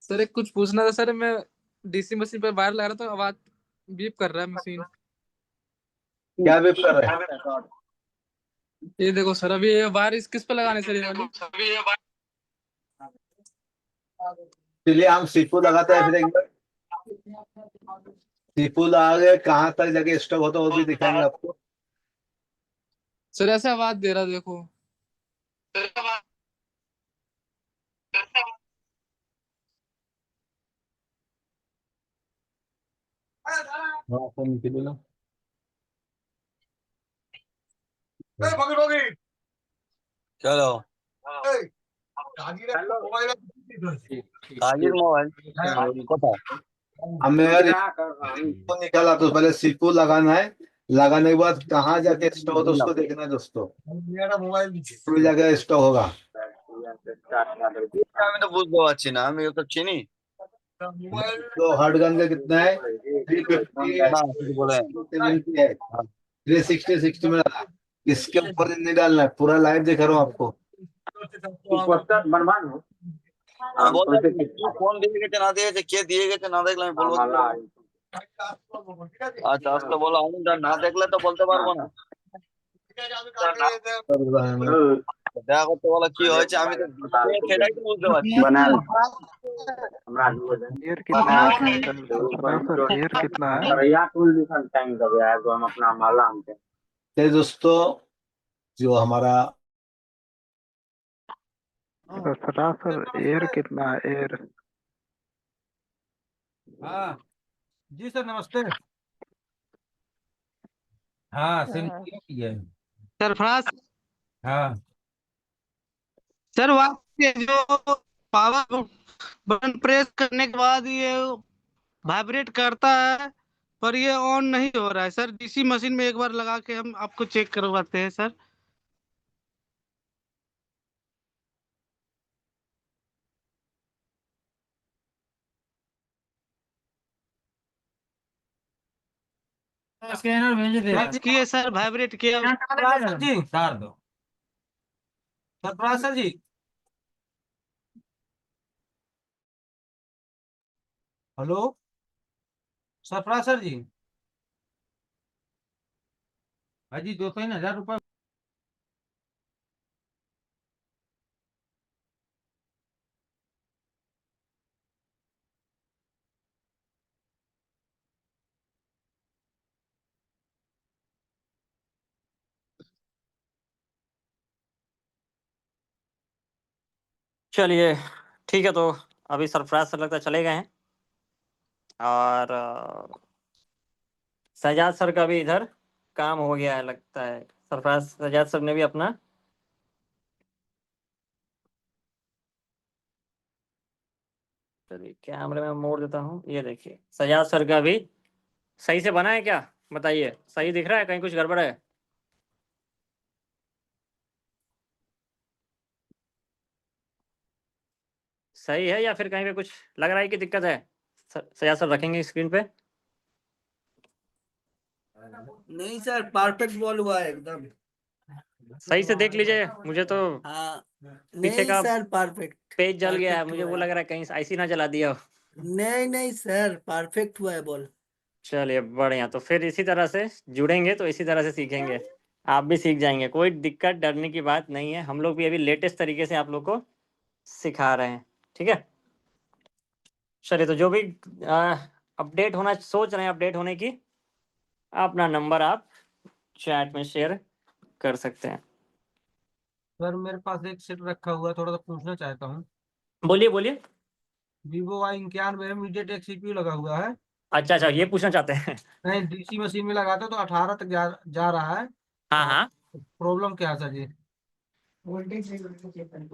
सर एक कुछ पूछना था सर, मैं डीसी मशीन पर वायर लगा रहा था, आवाज बीप कर रहा है मशीन। क्या भी कर रहे हैं। ये देखो सर, अभी ये वायर किस पे लगाने सर, ये वाली? चलिए हम सीपू लगाते हैं फिर एक बार। सीपू लगा के कहाँ तक जाके स्टॉप होता है वो भी दिखाएंगे आपको। सर ऐसे आवाज दे रहा देखो। हाँ फोन निकले ना। चलो काजिर मोबाइल कोथा हमें यार इसको निकाला तो पहले सीपू लगाना है। लगाने के बाद कहाँ जाके स्टॉप होता है उसको देखना है दोस्तों। कोई जगह स्टॉप होगा। আমি তো বুঝতে পারছি না, আমি তো চিনি तो हार्ड गन का कितना है, 350 না কিছু বলে 270 है, 360 60 में डाला। इसके ऊपर नहीं डालना है, पूरा लाइव दिखा रहा हूँ आपको। पोस्टर बनवा लो। আমি বলতে পারছি না, ফোন দিয়ে গেছে না দিয়ে গেছে, কে দিয়ে গেছে না দেখলে আমি বলবো কি করে? আচ্ছা আসতে বলো, আমি না দেখলে তো বলতে পারবো না। দেখা করতে বলো কি হয়েছে, আমি তো সেটাই তো বুঝতে পারছি। हमरा दुकान ईयर कितना है सर, ईयर कितना है? भैया टूल दिखा टाइम का गया है तो हम अपना माला आनते हैं। तो दोस्तों जो हमारा सर ईयर कितना है, ईयर? हाँ जी सर नमस्ते। हाँ सिम है। सरफराज हाँ सर, वहाँ जो पावर बटन प्रेस करने के बाद ये वाइब्रेट करता है, पर ये ऑन नहीं हो रहा है सर। डीसी मशीन में एक बार लगा के हम आपको चेक करवाते हैं सर। स्कैनर भेज दे टच किए सर, वाइब्रेट किया। जी उतार दो सरफराज सर जी। हेलो सरफराज सर जी। हाँ जी 2-3 हजार रुपये। चलिए ठीक है, तो अभी सरफराज सर लगता है चले गए हैं, और सजाद सर का भी इधर काम हो गया है लगता है। सरफराज सजाद सर ने भी अपना चलिए कैमरे में मोड़ देता हूँ, ये देखिए सजाद सर का भी सही से बना है क्या, बताइए सही दिख रहा है, कहीं कुछ गड़बड़ है? सही है या फिर कहीं पे कुछ लग रहा है कि दिक्कत है? सजाद सर रखेंगे स्क्रीन पे। नहीं सर, परफेक्ट बॉल हुआ है एकदम। सही से देख लीजिए, मुझे तो हाँ पीछे नहीं का सर, परफेक्ट पेज जल गया है, परफेक्ट मुझे हुआ वो है। लग रहा है कहीं ऐसी ना जला दिया हो। नहीं नहीं सर, परफेक्ट हुआ है बॉल। चलिए बढ़िया, तो फिर इसी तरह से जुड़ेंगे तो इसी तरह से सीखेंगे, आप भी सीख जाएंगे, कोई दिक्कत डरने की बात नहीं है। हम लोग भी अभी लेटेस्ट तरीके से आप लोग को सिखा रहे हैं, ठीक है। चलिए, तो जो भी अपडेट होना सोच रहे हैं, अपडेट होने की, अपना नंबर आप चैट में शेयर कर सकते हैं। सर मेरे पास एक सेट रखा हुआ है, थोड़ा सा पूछना चाहता हूँ। बोलिए बोलिए। Vivo Y91 में MediaTek CPU लगा हुआ है। अच्छा अच्छा, ये पूछना चाहते हैं। नहीं, डीसी मशीन में लगाते हो तो 18 तक जा रहा है। हाँ हाँ, प्रॉब्लम क्या है सर जी?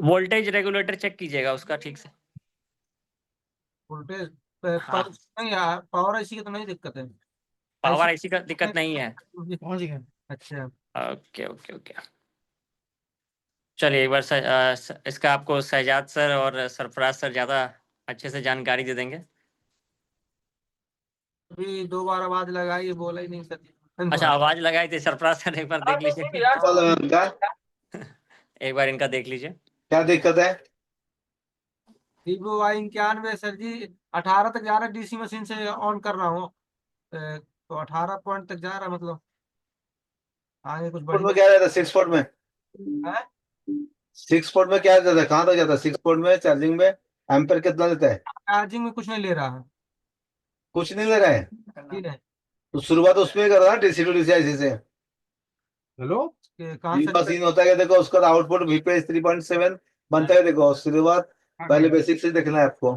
वोल्टेज रेगुलेटर चेक कीजिएगा उसका ठीक से। वोल्टेज हाँ, नहीं यार, पावर IC की तो नहीं दिक्कत है। पावर IC IC का दिक्कत नहीं है। पहुंच गया। अच्छा। ओके ओके ओके, चलिए एक बार इसका आपको शहजाद सर और सरफराज सर ज़्यादा अच्छे से जानकारी दे देंगे। अभी 2 बार आवाज लगाई, बोला ही नहीं सर जी। अच्छा, आवाज लगाई थी सरफराज सर, एक बार देख लीजिए। इनका एक बार इनका देख लीजिए। क्या दिक्कत है? Vivo Y91 सर जी 18 तक जा रहा है, डीसी मशीन से ऑन कर रहा हूँ, तो 18 पॉइंट तक जा रहा है, मतलब आगे कुछ फुट में बढ़िया क्या रहता है? 6 फुट में, है। 6 फुट में क्या रहता है? कहाँ तक जाता है 6 फुट में चार्जिंग में? एम्पर कितना लेता है? चार्जिंग में कुछ नहीं ले रहा है। कुछ नहीं ले रहा है? ठीक है। तो शुरुआत उसमें कर रहा है, डीसी टू डीसी आईसी से। हेलो, कहाँ ये से? मशीन होता है कि देखो उसका आउटपुट VPS 3.7 बनता है। देखो शुरुआत पहले बेसिक से देखना है आपको।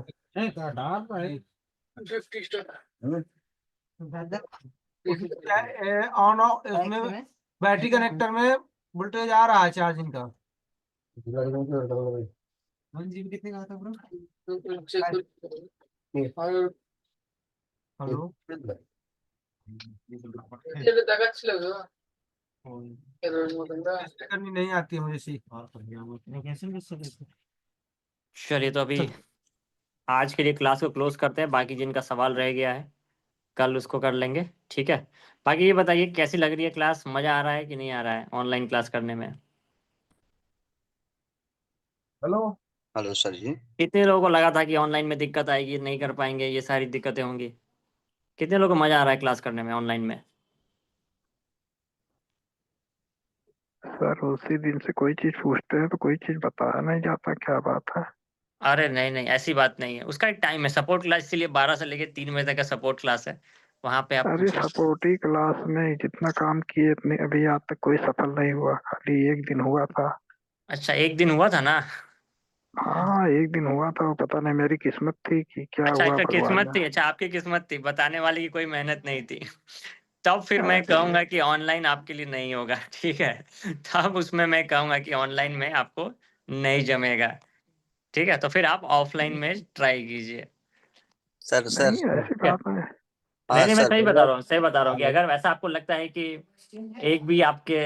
ऑन ऑफ इसमें बैटरी कनेक्टर में वोल्टेज आ रहा है चार्जिंग का। 1 GB कितने का था ब्रो? हेलो, करनी नहीं आती है मुझे सीख। चलिए, तो अभी आज के लिए क्लास को क्लोज करते हैं, बाकी जिनका सवाल रह गया है कल उसको कर लेंगे, ठीक है। बाकी ये बताइए कैसी लग रही है क्लास, मज़ा आ रहा है कि नहीं आ रहा है ऑनलाइन क्लास करने में? हेलो, हेलो सर जी। कितने लोगों को लगा था कि ऑनलाइन में दिक्कत आएगी, नहीं कर पाएंगे, ये सारी दिक्कतें होंगी? कितने लोगों को मज़ा आ रहा है क्लास करने में ऑनलाइन में? सर उसी दिन से कोई चीज पूछते हैं तो कोई चीज बताया नहीं जाता, क्या बात है? अरे नहीं नहीं, ऐसी बात नहीं है, उसका एक टाइम है सपोर्ट क्लास, इसीलिए 12 से लेके 3 बजे तक का सपोर्ट क्लास है, वहाँ पे आप अरे पूछिए। सपोर्टी क्लास में जितना काम किए इतने अभी आज तक कोई सफल नहीं हुआ, खाली एक दिन हुआ था। अच्छा, एक दिन हुआ था ना? हाँ एक दिन हुआ था, वो पता नहीं मेरी किस्मत थी कि क्या अच्छा, हुआ आपका भगवान किस्मत जाने। थी, अच्छा आपकी किस्मत थी, बताने वाले की कोई मेहनत नहीं थी। तब फिर मैं अरे कहूंगा कि ऑनलाइन आपके लिए नहीं होगा, ठीक है। तब उसमें मैं कहूंगा कि ऑनलाइन में आपको नहीं जमेगा, ठीक है, तो फिर आप ऑफलाइन में ट्राई कीजिए। सर नहीं ऐसी क्या? बात नहीं। नहीं हाँ नहीं, मैं सर सही बोल बता रहा रहा हूँ, सही बता रहा हूँ कि अगर वैसा आपको लगता है कि एक भी आपके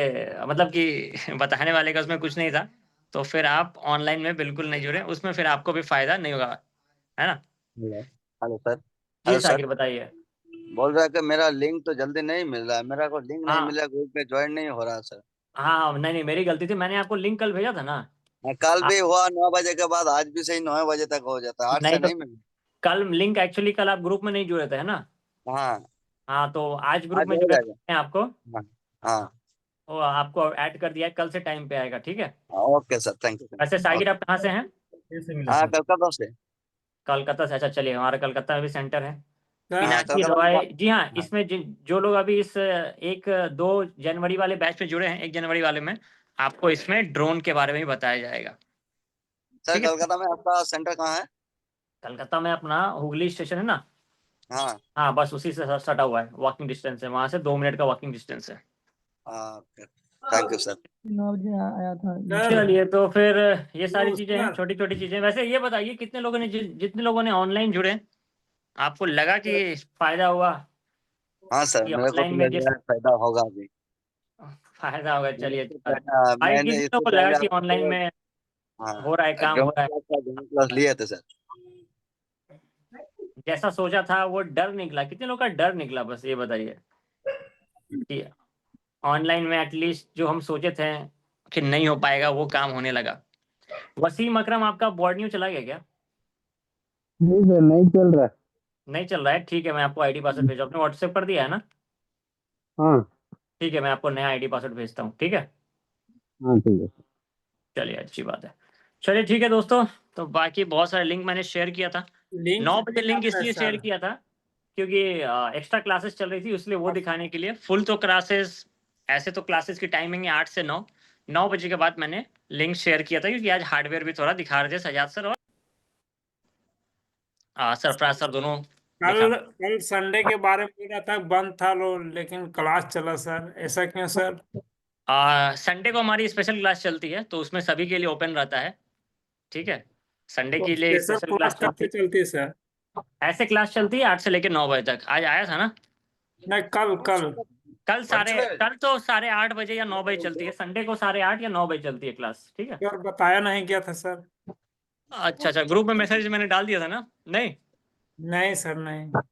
मतलब कि बताने वाले का उसमें कुछ नहीं था, तो फिर आप ऑनलाइन में बिल्कुल नहीं जुड़े, उसमें फिर आपको भी फायदा नहीं होगा, है ना? Hello hello sir. जी हेलो सर, साकिर, बताइए। बोल रहा है कि मेरा लिंक तो जल्दी नहीं मिल रहा है, मेरा को लिंक नहीं हाँ मिला, ग्रुप में ज्वाइन नहीं हो रहा सर। हाँ, नहीं नहीं, मेरी गलती थी, मैंने आपको लिंक कल भेजा था ना। हाँ, कल आप भी हुआ 9 बजे के बाद, आज भी सही 9 बजे तक हो जाता है, 8 नहीं से तो नहीं मिल कल लिंक एक्चुअली कल आप ग्रुप में नहीं जुड़े थे, है ना? हाँ, हाँ, तो आज ग्रुप आज में हो जुड़े जाएगा। हैं आपको, हाँ हाँ। वो आपको ऐड कर दिया है, कल से टाइम पे आएगा, ठीक है। Okay sir, thank you. वैसे साकिर आप कहाँ से हैं? कैसे मिला हाँ, सर? कलकत्ता से। कलकत्ता से, अच्छा चलिए, हमारा कलकत्ता में भी सेंटर है। हाँ पिनाकी कलकत्ता में हवाई, जी हाँ, हाँ। इसमें जो लोग अभी इस 1-2 जनवरी वाले बैच में जुड़े हैं, 1 जनवरी वाले में आपको इसमें ड्रोन के बारे में भी बताया जाएगा, सर ठीक है। कलकत्ता में आपका सेंटर कहाँ है? कलकत्ता में अपना हुगली स्टेशन है ना, हाँ हाँ बस उसी से सटा हुआ है, वॉकिंग डिस्टेंस है, वहां से 2 मिनट का वॉकिंग डिस्टेंस है। हाँ, थैंक यू सर। 9 बजे आया था। चलिए तो फिर ये सारी वो चीजें हैं, सर छोटी छोटी चीजें। वैसे ये बताइए कितने लोगों ने जितने लोगों ने ऑनलाइन जुड़े, आपको लगा कि फायदा हुआ हाँ सर, कि मेरे को ऑनलाइन तो में लग जिस रहा है फायदा होगा अभी। फायदा होगा? मैंने चलिए इससे अच्छा बात। भाई मैंने कितने इससे लोगों को लगा पहले कि ऑनलाइन आपको में हाँ हो रहा है, काम हो डेमो रहा है? क्लास लिए थे सर। जैसा सोचा था वो डर निकला? कितने लोग का डर निकला, बस ये बताइए कि ऑनलाइन में एटलीस्ट जो हम सोचे थे कि नहीं हो पाएगा वो काम होने लगा। वसीम अकरम, आपका बोर्ड न्यू चला गया क्या? नहीं सर, नहीं चल रहा। नहीं चल रहा है, ठीक है, मैं आपको आईडी पासवर्ड भेजा, आपने व्हाट्सएप कर दिया है ना? हाँ ठीक है, मैं आपको नया आईडी पासवर्ड भेजता हूँ, ठीक है? हाँ ठीक है। चलिए अच्छी बात है। चलिए ठीक है दोस्तों, तो बाकी बहुत सारे लिंक मैंने शेयर किया था। लिंक 9 बजे लिंक है इसलिए शेयर सर। किया था क्योंकि एक्स्ट्रा क्लासेस चल रही थी, इसलिए वो दिखाने के लिए। फुल तो क्लासेस, ऐसे तो क्लासेस की टाइमिंग है 8 से 9, 9 बजे के बाद मैंने लिंक शेयर किया था क्योंकि आज हार्डवेयर भी थोड़ा दिखा रहे थे सजाद सर और सरफराज सर, दोनों दिखा। कल संडे के बारे में बोल रहा था बंद था लो, लेकिन क्लास चला सर, ऐसा क्यों सर? संडे को हमारी स्पेशल क्लास चलती है तो उसमें सभी के लिए ओपन रहता है, ठीक है? संडे तो के लिए स्पेशल स्पेशल क्लास क्लास कब चलती से चलती है सर? है, ऐसे क्लास चलती है 8 से लेकर 9 बजे तक। आज आया था ना? नहीं, कल कल कल तो 8:30 बजे या 9 बजे चलती है, संडे को 8:30 या 9 बजे चलती है क्लास, ठीक है? सर बताया नहीं गया था सर। अच्छा अच्छा, ग्रुप में मैसेज मैंने डाल दिया था ना? नहीं नहीं सर, नहीं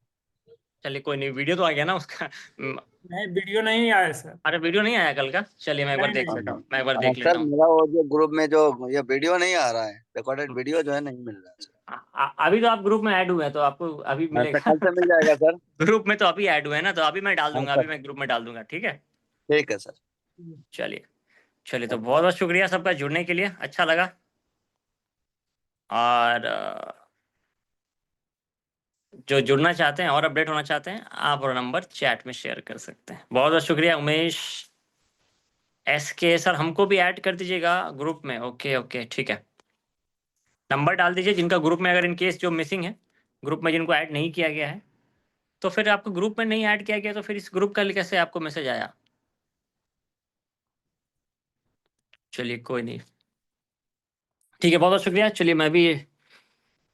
चलिए कोई नहीं, वीडियो तो आ गया ना उसका। नहीं, वीडियो नहीं आया सर। अरे वीडियो नहीं आया कल का? चलिए मैं एक बार नहीं देख नहीं। लेता हूँ, मैं एक बार देख सर लेता हूँ। मेरा वो जो ग्रुप में जो ये वीडियो नहीं आ रहा है, रिकॉर्डेड वीडियो जो है नहीं मिल रहा है सर। अभी तो आप ग्रुप में ऐड हुए हैं तो आपको अभी हाँ, तो मिलेगा। कल से मिल जाएगा सर। ग्रुप में तो अभी ऐड हुए हैं ना, तो अभी मैं डाल हाँ दूंगा, सर, अभी मैं ग्रुप में डाल दूंगा, ठीक है? ठीक है सर। चलिए चलिए, तो बहुत बहुत शुक्रिया सबका जुड़ने के लिए, अच्छा लगा। और जो जुड़ना चाहते हैं और अपडेट होना चाहते हैं, आप और नंबर चैट में शेयर कर सकते हैं। बहुत बहुत शुक्रिया। उमेश SK सर, हमको भी ऐड कर दीजिएगा ग्रुप में। ओके ओके ठीक है, नंबर डाल दीजिए जिनका ग्रुप में, अगर इन केस जो मिसिंग है ग्रुप में, जिनको ऐड नहीं किया गया है, तो फिर आपको ग्रुप में नहीं ऐड किया गया तो फिर इस ग्रुप का कैसे आपको मैसेज आया? चलिए कोई नहीं, ठीक है, बहुत बहुत शुक्रिया। चलिए मैं भी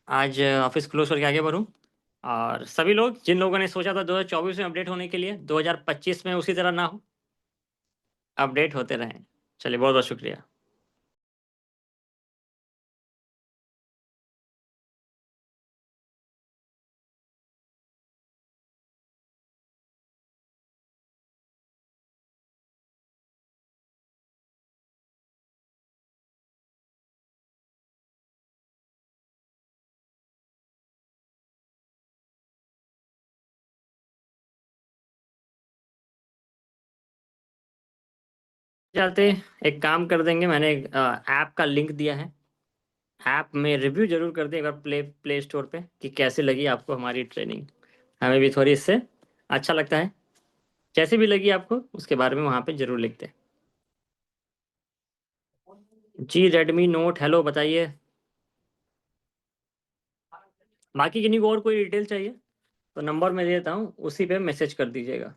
आज ऑफिस क्लोज करके आगे बढ़ूँ। और सभी लोग जिन लोगों ने सोचा था 2024 में अपडेट होने के लिए, 2025 में उसी तरह ना हो, अपडेट होते रहें। चलिए बहुत बहुत शुक्रिया। जाते एक काम कर देंगे, मैंने ऐप का लिंक दिया है, ऐप में रिव्यू जरूर कर दें एक बार प्ले स्टोर पे कि कैसे लगी आपको हमारी ट्रेनिंग। हमें भी थोड़ी इससे अच्छा लगता है, जैसे भी लगी आपको उसके बारे में वहाँ पे जरूर लिखते हैं। जी रेडमी नोट, हेलो बताइए। बाकी किन्हीं को और कोई डिटेल चाहिए तो नंबर मैं देता हूँ, उसी पे मैसेज कर दीजिएगा।